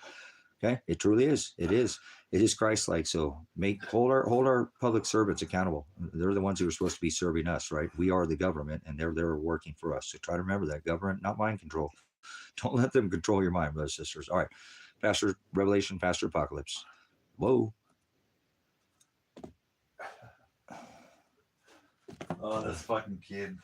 Okay, it truly is. It is Christ-like. So hold our public servants accountable. They're the ones who are supposed to be serving us, right? We are the government, and they're working for us. So try to remember that. Government, not mind control. Don't let them control your mind, brothers and sisters. All right, Pastor Revelation, Pastor Apocalypse. Whoa.
Oh, this fucking kid.